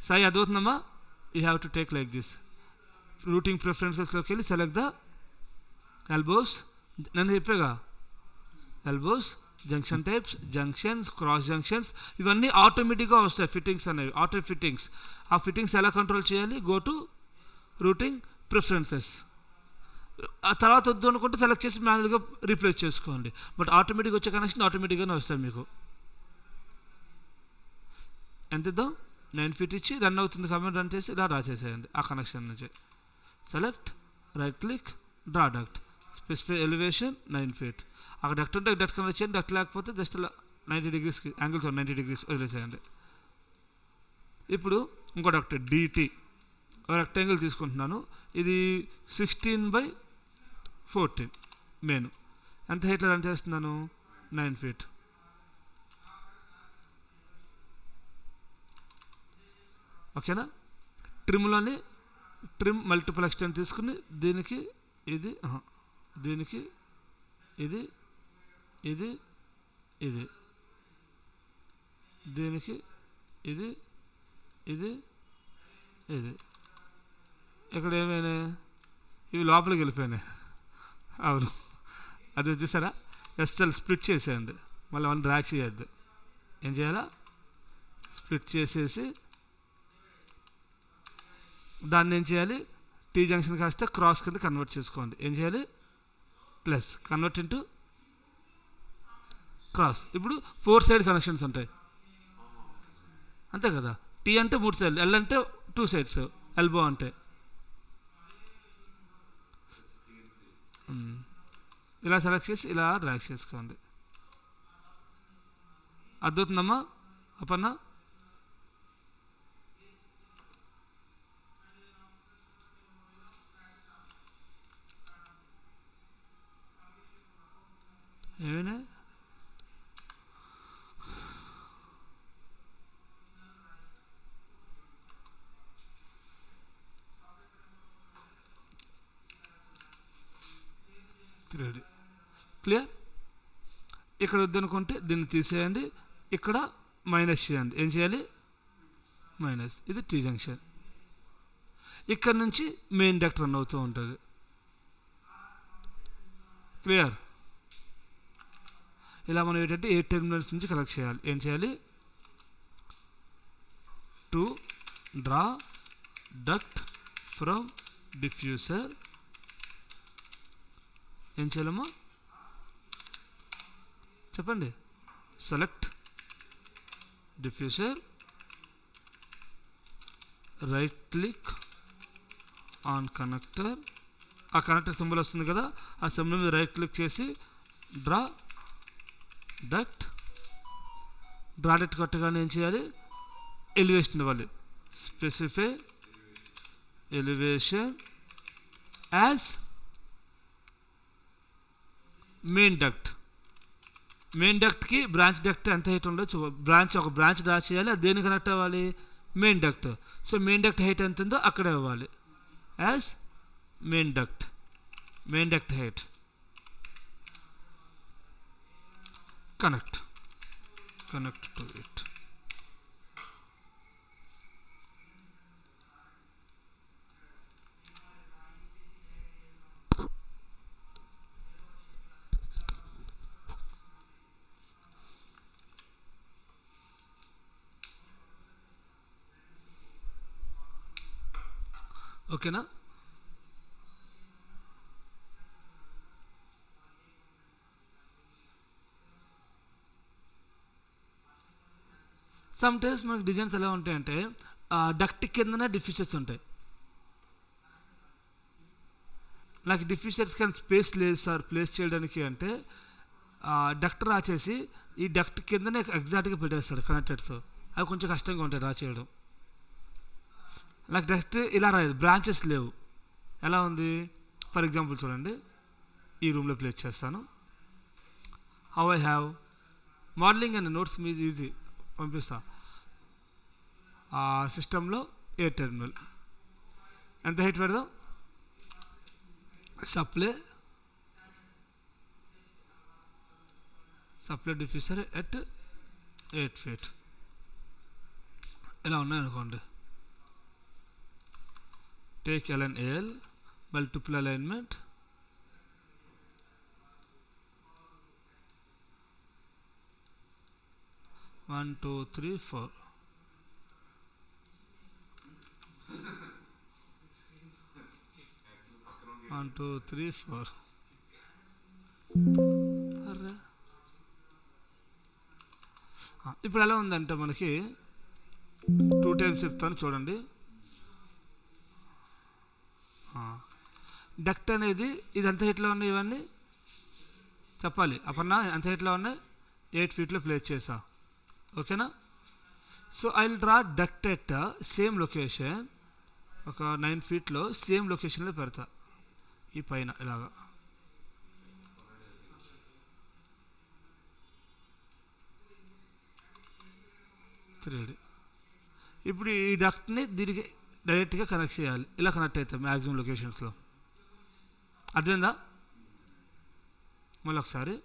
సాయి అదవుతుందమ్మా. You have to take like this. Routing ప్రిఫరెన్సెస్లోకి వెళ్ళి సెలెక్ట్ ద ఎల్బోస్. నన్ను చెప్పాగా elbows, junction types, junctions, cross junctions, ఇవన్నీ ఆటోమేటిక్గా వస్తాయి. ఫిట్టింగ్స్ అనేవి ఆటో ఫిట్టింగ్స్. ఆ ఫిట్టింగ్స్ ఎలా కంట్రోల్ చేయాలి? Go to routing preferences. ఆ తర్వాత వద్దు అనుకుంటే సెలెక్ట్ చేసి మాన్యువల్గా రీప్లేస్ చేసుకోండి. బట్ ఆటోమేటిక్గా వచ్చే కనెక్షన్ ఆటోమేటిక్గానే వస్తాయి మీకు. ఎంత ఇద్దాం? 9 ఫీట్ ఇచ్చి రన్ అవుతుంది, కమెంట్ రన్ చేసి ఇలా డ్రా చేసేయండి ఆ కనెక్షన్ నుంచి. Select, right click, draw duct, specify elevation 9 feet. అక్కడ డక్ట్ ఉంటే డక్ట్ కనెక్ట్ చేయండి, డక్ట్ లేకపోతే జస్ట్ 90 డిగ్రీస్కి యాంగిల్స్ 90 డిగ్రీస్ వదిలేసేయండి. ఇప్పుడు ఇంకో డక్ట్ డిటి రెక్టాంగిల్ తీసుకుంటున్నాను. ఇది 16 by 14 మెయిన్. ఎంత హైట్లో రన్ చేస్తున్నాను? 9 feet. ఓకేనా? ట్రిమ్లోని ట్రిమ్ మల్టిపుల్ ఎక్స్టెంట్ తీసుకుని దీనికి ఇది దీనికి ఇది ఇది ఇది దీనికి ఇది ఇది ఇది ఇక్కడ ఏమైనా ఇవి లోపలికి వెళ్ళిపోయినాయి. అవును, అది చూసారా? ఎస్ఎల్ స్ప్లిట్ చేసేయండి, మళ్ళీ వన్ డ్రాగ్ చేయొద్దు. ఏం చేయాలా? స్ప్లిట్ చేసేసి దాన్ని ఏం చేయాలి? టీ జంక్షన్ కాస్త క్రాస్ కింద కన్వర్ట్ చేసుకోండి. ఏం చేయాలి? Plus convert into cross. ఇప్పుడు 4 సైడ్ కనెక్షన్స్ ఉంటాయి, అంతే కదా? టీ అంటే 3 సైడ్లు, ఎల్ అంటే 2 సైడ్స్, ఎల్బో అంటే ఇలా సెలెక్ట్ చేసి ఇలా డ్రాగ్ చేసుకోండి. అర్థమవుతుందమ్మా అపన్న? ఏమైనా క్లియర్? ఇక్కడ వద్దనుకుంటే దీన్ని తీసేయండి, ఇక్కడ మైనస్ చేయండి. ఏం చేయాలి? మైనస్. ఇది టీ జంక్షన్. ఇక్కడ నుంచి మెయిన్ డక్ట్ రన్ అవుతూ ఉంటుంది. క్లియర్? ఇలా మనం ఏంటంటే 8 టెర్మినల్స్ నుంచి కలెక్ట్ చేయాలి. ఏం చేయాలి? To draw duct from diffuser. ఏం చేయాలమ్మా చెప్పండి? Select diffuser, right click on connector. ఆ కనెక్టర్ సింబల్ వస్తుంది కదా, ఆ సింబల్ మీద రైట్ క్లిక్ చేసి డ్రా డక్ట్. డ్రా డక్ట్ కొట్టగానే ఏం చేయాలి? ఎలివేషన్ ఇవ్వాలి. Specify elevation as main duct. Main డక్ట్కి బ్రాంచ్ డక్ట్ ఎంత హైట్ ఉండొచ్చు? ఒక బ్రాంచ్ డ్రా చేయాలి, అది దేనికి కనెక్ట్ అవ్వాలి? Main duct. So main duct height ఎంత ఉందో అక్కడే ఇవ్వాలి, as main duct height. Connect to it. ఓకేనా? సమ్ టైమ్స్ మనకి డిజైన్స్ ఎలా ఉంటాయంటే డక్ట్ కిందనే డిఫ్యూజర్స్ ఉంటాయి. నాకు డిఫ్యూజర్స్ కానీ స్పేస్ లేదు సార్ ప్లేస్ చేయడానికి అంటే డక్ట్ రా చేసి ఈ డక్ట్ కిందనే ఎగ్జాక్ట్గా పెట్టేస్తాడు కనెక్టెడ్స్. అవి కొంచెం కష్టంగా ఉంటాయి రా చేయడం. నాకు డక్ట్ ఇలా రాదు, బ్రాంచెస్ లేవు. ఎలా ఉంది? ఫర్ ఎగ్జాంపుల్ చూడండి, ఈ రూమ్లో ప్లేస్ చేస్తాను. How I have modelling and notes మీద ఇది పంపిస్తా. ఆ సిస్టంలో ఏ టెర్మినల్ ఎంత హైట్ పెడదాం? Supply diffuser at 8 feet. ఇలా ఉన్నాయనుకోండి. Take LNAL multiple alignment, One, 2, 3, 4. One, 2, 3, 4. అరే ఇప్పుడు ఎలా ఉందంటే మనకి 2 times చెప్తాను చూడండి. డక్ట్ అనేది ఇది ఎంత హైట్లో ఉన్నాయి? ఇవన్నీ చెప్పాలి అపర్ణ, ఎంత హైట్లో ఉన్నాయి? 8 feet ప్లేస్ చేసా. ఓకేనా? So I will draw duct at same location. ఒక 9 feet సేమ్ లొకేషన్లో పెడతా, ఈ పైన ఇలాగా. 3D. ఇప్పుడు ఈ డక్ట్ని దీనికి డైరెక్ట్గా కనెక్ట్ చేయాలి. ఇలా కనెక్ట్ అవుతాయి మ్యాక్సిమం లొకేషన్స్లో. అర్థమైందా? మళ్ళీ ఒకసారి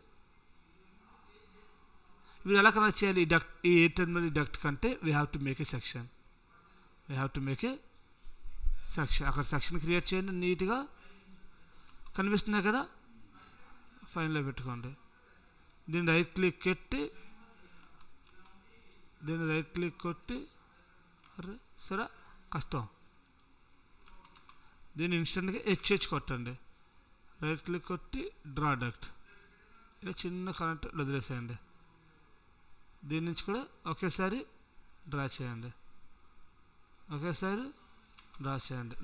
ఇప్పుడు ఎలా కనెక్ట్ చేయాలి ఈ డక్ట్, ఈ ఎయిర్ టెర్మినల్ ఈ డక్ట్ కంటే we have to make a section. అక్కడ సెక్షన్ క్రియేట్ చేయండి. నీట్గా కనిపిస్తున్నాయి కదా, ఫైన్లో పెట్టుకోండి. దీన్ని రైట్ క్లిక్ కొట్టి అరే సరే కష్టం, దీన్ని ఇన్స్టెంట్గా హెచ్ కొట్టండి. రైట్ క్లిక్ కొట్టి డ్రా డక్ట్, ఇలా చిన్న కరెంట్ వదిలేసేయండి. దీని నుంచి కూడా ఒకేసారి డ్రా చేయండి.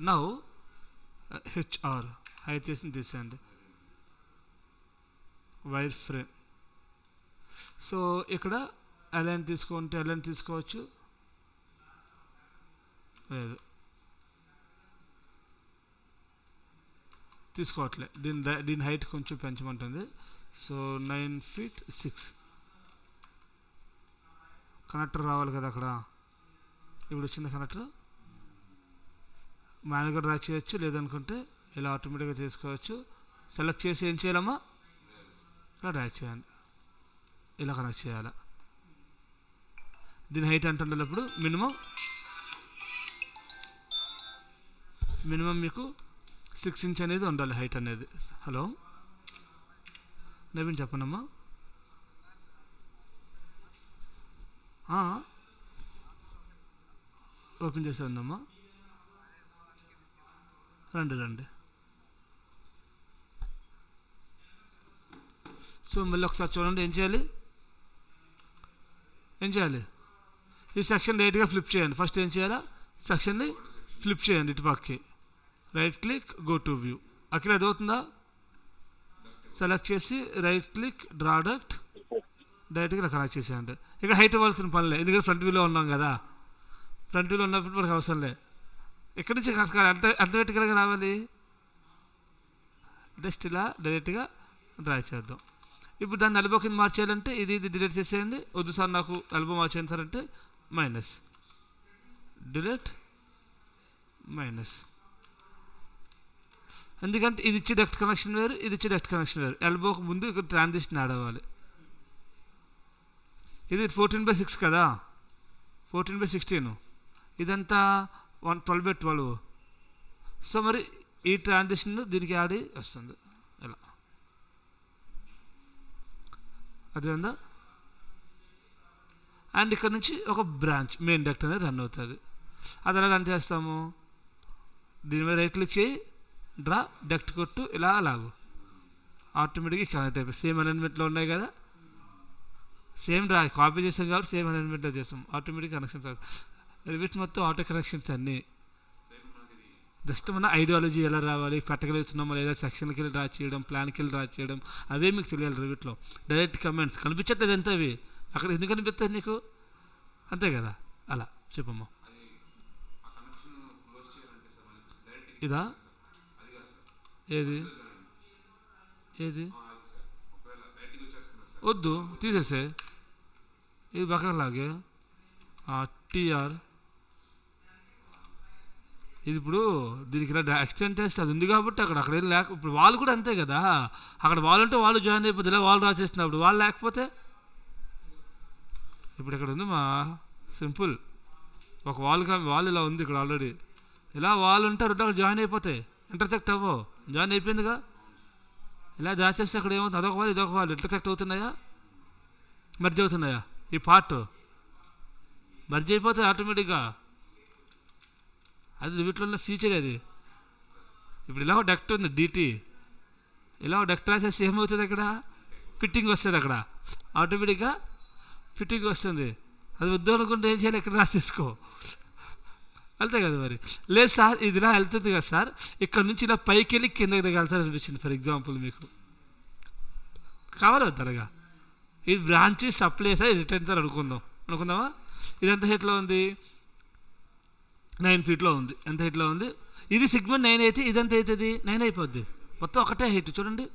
నౌ హెచ్ఆర్ హైట్ చేసి తీసేయండి. Wire frame. సో ఇక్కడ అలైన్ తీసుకుంటే అలైన్ తీసుకోవచ్చు, లేదు తీసుకోవట్లే. దీని హైట్ కొంచెం పెంచమంటుంది. So 9 feet 6. కనెక్టర్ రావాలి కదా అక్కడ. ఇప్పుడు వచ్చింది కనెక్టర్. మాన్యువల్గా డ్రా చేయొచ్చు, లేదనుకుంటే ఇలా ఆటోమేటిక్గా చేసుకోవచ్చు. సెలెక్ట్ చేసి ఏం చేయాలమ్మా, ఇలా డ్రా చేయండి. ఇలా కనెక్ట్ చేయాలి. దీని హైట్ అంటున్నప్పుడు మినిమం మీకు 6 inch అనేది ఉండాలి హైట్ అనేది. హలో నవీన్ చెప్పండమ్మా. ఓపెన్ చేసి ఉందమ్మా, రండి. సో మళ్ళీ ఒకసారి చూడండి ఏం చేయాలి. ఈ సెక్షన్ రైట్గా ఫ్లిప్ చేయండి. ఫస్ట్ ఏం చేయాలా, సెక్షన్ని ఫ్లిప్ చేయండి ఇటు పక్కకి. Right click go to view. అక్కడ అది అవుతుందా, సెలెక్ట్ చేసి రైట్ క్లిక్ డ్రా డక్ట్, డైరెక్ట్గా కనెక్ట్ చేసేయండి. ఇక్కడ హైట్ ఇవ్వాల్సిన పనిలే, ఎందుకంటే ఫ్రంట్ వ్యూలో ఉన్నాం కదా. ఫ్రంట్ వ్యూలో ఉన్నప్పుడు మనకు అవసరం లే. ఎక్కడి నుంచి ఎంత వెట్టుకలుగా రావాలి, జస్ట్ ఇలా డైరెక్ట్గా డ్రా చేద్దాం. ఇప్పుడు దాన్ని ఎల్బో కింద మార్చేయాలంటే ఇది డిలీట్ చేసేయండి. వద్దు సార్ నాకు ఎల్బో మార్చేయండి సార్ అంటే మైనస్, డిలీట్ మైనస్. ఎందుకంటే ఇది ఇచ్చే డక్ట్ కనెక్షన్ వేరు, ఇది ఇచ్చే డక్ట్ కనెక్షన్ వేరు. ఎల్బోకి ముందు ఇక్కడ ట్రాన్సిషన్ యాడ్ అవ్వాలి. ఇది 14/6 కదా, 14/16. ఇదంతా 12/12. సో మరి ఈ ట్రాన్సిషన్ దీనికి యాడ్ అయ్యి వస్తుంది ఇలా. అదేందా. అండ్ ఇక్కడ నుంచి ఒక బ్రాంచ్ మెయిన్ డక్ట్ అనేది రన్ అవుతుంది. అది ఎలా రన్ చేస్తాము, దీని మీద రైట్ క్లిక్ చేయి, డ్రా డక్ట్ కొట్టు, ఇలా లాగు, ఆటోమేటిక్గా కనెక్ట్ అయిపోయి సేమ్ అలైన్మెంట్లో ఉన్నాయి కదా. సేమ్ డ్రా కాపీ చేస్తాం కాబట్టి సేమ్ అలైన్మెంట్లో చేస్తాం. ఆటోమేటిక్ కనెక్షన్స్ రివిట్ మొత్తం ఆటో కనెక్షన్స్ అన్నీ. జస్ట్ మన ఐడియాలజీ ఎలా రావాలి, పెట్టగలుగుతున్నామా లేదా, సెక్షన్కి వెళ్ళి డ్రా చేయడం, ప్లాన్కి వెళ్ళి డ్రా చేయడం, అవే మీకు తెలియాలి. రివిట్లో డైరెక్ట్ కమెంట్స్ కనిపించట్లేదు ఎంత అవి, అక్కడ ఎందుకు కనిపిస్తుంది నీకు, అంతే కదా. అలా చెప్పమ్మా. ఇదా ఏది వద్దు తీసేసే, ఇది పక్కలాగే టీఆర్. ఇది ఇప్పుడు దీనికి ఇలా ఎక్స్టెండ్ చేస్తే అది ఉంది కాబట్టి అక్కడ ఏం లేక, ఇప్పుడు వాళ్ళు కూడా అంతే కదా. అక్కడ వాళ్ళు ఉంటే వాళ్ళు జాయిన్ అయిపోతే ఇలా వాళ్ళు డ్రా చేసినప్పుడు వాళ్ళు లేకపోతే, ఇప్పుడు ఇక్కడ ఉంది మా సింపుల్ ఒక వాళ్ళు ఇలా ఉంది ఇక్కడ ఆల్రెడీ. ఇలా వాళ్ళు ఉంటారు, అక్కడ జాయిన్ అయిపోతాయి, ఇంటర్సెక్ట్ అవ్వవు, జాయిన్ అయిపోయిందిగా. ఇలా డ్రా చేస్తే అక్కడ ఏమవుతుంది, అదొక వాళ్ళు ఇదొక వాళ్ళు ఇంటర్సెక్ట్ అవుతున్నాయా, మర్జ్ అవుతున్నాయా, ఈ పార్ట్ మర్జ్ అయిపోతాయి ఆటోమేటిక్గా. అది వీటిలో ఉన్న ఫీచర్ అది. ఇప్పుడు ఇలా డక్ట్ ఉంది డిటి, ఇలా డక్ట్ రాసేసి ఏమవుతుంది, అక్కడ ఫిట్టింగ్ వస్తుంది, అక్కడ ఆటోమేటిక్గా ఫిట్టింగ్ వస్తుంది. అది వద్దు అనుకుంటే ఏం చేయాలి, ఎక్కడ రాసేసుకో, అంతే కదా. మరి లేదు సార్ ఇది ఇలా వెళ్తుంది కదా సార్, ఇక్కడ నుంచి ఇలా పైకి వెళ్ళి కిందకి దిగాలి అనిపించింది ఫర్ ఎగ్జాంపుల్, మీకు కావాలి వద్దరగా. ఇది branch supply sir, return sir అనుకుందామా. ఇదంతా హైట్లో ఉంది, 9 feet ఉంది. ఎంత హైట్లో ఉంది, ఇది సిగ్మెంట్ 9 అయితే ఇదంతా అవుతుంది 9 అయిపోద్ది. మొత్తం ఒకటే హైట్ చూడండి,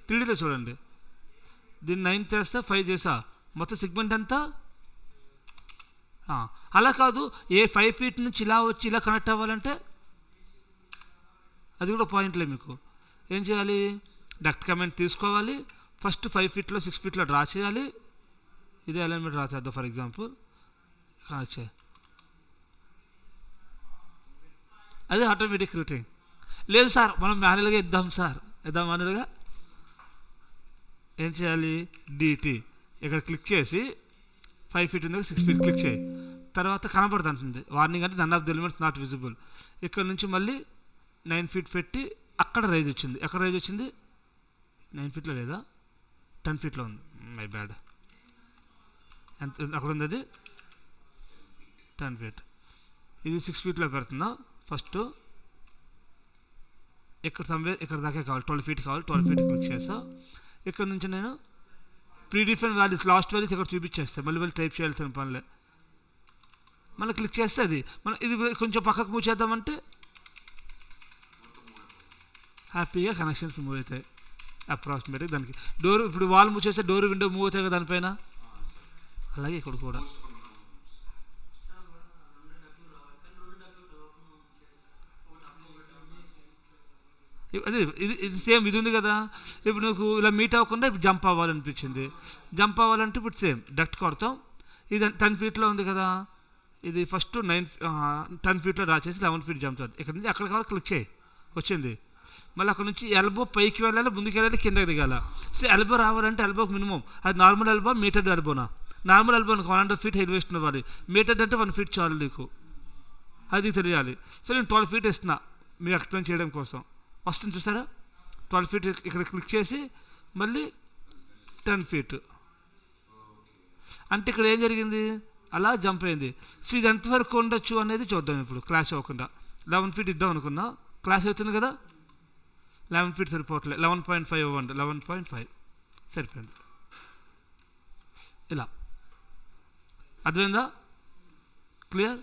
3Dలో చూడండి. దీన్ని 9 చేస్తా 5 చేసా, మొత్తం సిగ్మెంట్ అంతా అలా కాదు, ఏ 5 ఫీట్ నుంచి ఇలా వచ్చి ఇలా కనెక్ట్ అవ్వాలంటే అది కూడా పాయింట్లే. మీకు ఏం చేయాలి, డక్ట్ కమెంట్ తీసుకోవాలి, ఫస్ట్ 5 ఫీట్లో 6 ఫీట్లో డ్రా చేయాలి. ఇదే అలైన్మెంట్ డ్రా చేద్దాం ఫర్ ఎగ్జాంపుల్, కనెక్ట్ చేయాలి. అదే ఆటోమేటిక్ రూటింగ్. లేదు సార్ మనం మాన్యువల్గా ఇద్దాం సార్, ఇద్దాం మాన్యువల్గా. ఏం చేయాలి, డిటి ఇక్కడ క్లిక్ చేసి 5 ఫీట్ ఉంది 6 ఫీట్ క్లిక్ చేయి, తర్వాత కనబడుతుంది అంటుంది వార్నింగ్ అంటే none of the elements not visible. ఇక్కడ నుంచి మళ్ళీ 9 ఫీట్ పెట్టి అక్కడ రైజ్ వచ్చింది. ఎక్కడ రైజ్ వచ్చింది, 9 ఫీట్లో లేదా 10 ఫీట్లో ఉంది, మై బ్యాడ్. ఎంత అక్కడ ఉంది, అది 10 ఫీట్. ఇది 6 ఫీట్లో పెడుతుందా, ఫస్ట్ ఇక్కడ సమ్వేర్ ఇక్కడ దాకా కావాలి, 12 ఫీట్ కావాలి, 12 ఫీట్ క్లిక్ చేస్తా. ఇక్కడ నుంచి నేను ప్రీడిఫైన్ వాల్యూస్ లాస్ట్ వాల్యూస్ ఇక్కడ చూపించేస్తాను, మళ్ళీ టైప్ చేయాల్సిన పనిలే. మనం క్లిక్ చేస్తే అది మనం ఇది కొంచెం పక్కకు మూవ్ చేద్దామంటే హ్యాపీగా కనెక్షన్స్ మూవ్ అవుతాయి అప్రాక్సిమేట్గా. దానికి డోర్ ఇప్పుడు వాల్ మూవ్ చేస్తే డోర్ విండో మూవ్ అవుతాయి కదా దానిపైన, అలాగే ఇక్కడ కూడా. అదే ఇది సేమ్ ఇది ఉంది కదా. ఇప్పుడు నువ్వు ఇలా మీట్ అవ్వకుండా ఇప్పుడు జంప్ అవ్వాలనిపించింది, జంప్ అవ్వాలంటే ఇప్పుడు సేమ్ డక్ట్ కొడతాం. ఇది 10 ఫీట్లో ఉంది కదా, ఇది ఫస్ట్ 10 ఫీట్లో డ్రా చేసి 11 ఫీట్ జంప్ అవుతుంది. ఇక్కడ నుంచి అక్కడ కావాలి క్లిక్ చేయి, వచ్చింది. మళ్ళీ అక్కడ నుంచి ఎల్బో పైకి వెళ్ళాలి, ముందుకు వెళ్ళాలి, కిందకి దిగాల. సో ఎల్బో రావాలంటే ఎల్బోకి మినిమం అది నార్మల్ ఎల్బో మీటర్డ్ ఎల్బోనా, నార్మల్ ఎల్బోని 100 ఫీట్ ఎలివేషన్ ఇవ్వాలి, మీటర్డ్ అంటే 1 ఫీట్ చాలు నీకు, అది తెలియాలి. సో నేను 12 ఫీట్ ఇస్తున్నా మీకు ఎక్స్ప్లెయిన్ చేయడం కోసం. వస్తుంది చూసారా, 12 ఫీట్ ఇక్కడ క్లిక్ చేసి మళ్ళీ 10 ఫీట్ అంటే ఇక్కడ ఏం జరిగింది, అలా జంప్ అయింది. సో ఇది ఎంతవరకు ఉండొచ్చు అనేది చూద్దాం ఇప్పుడు, క్లాష్ అవ్వకుండా. 11 ఫీట్ ఇద్దాం అనుకున్నా, క్లాష్ అవుతుంది కదా, 11 ఫీట్ సరిపోవట్లేదు, 11.5 ఇవ్వండి, 11.5 సరిపోయింది. ఇలా అర్థమైందా, క్లియర్.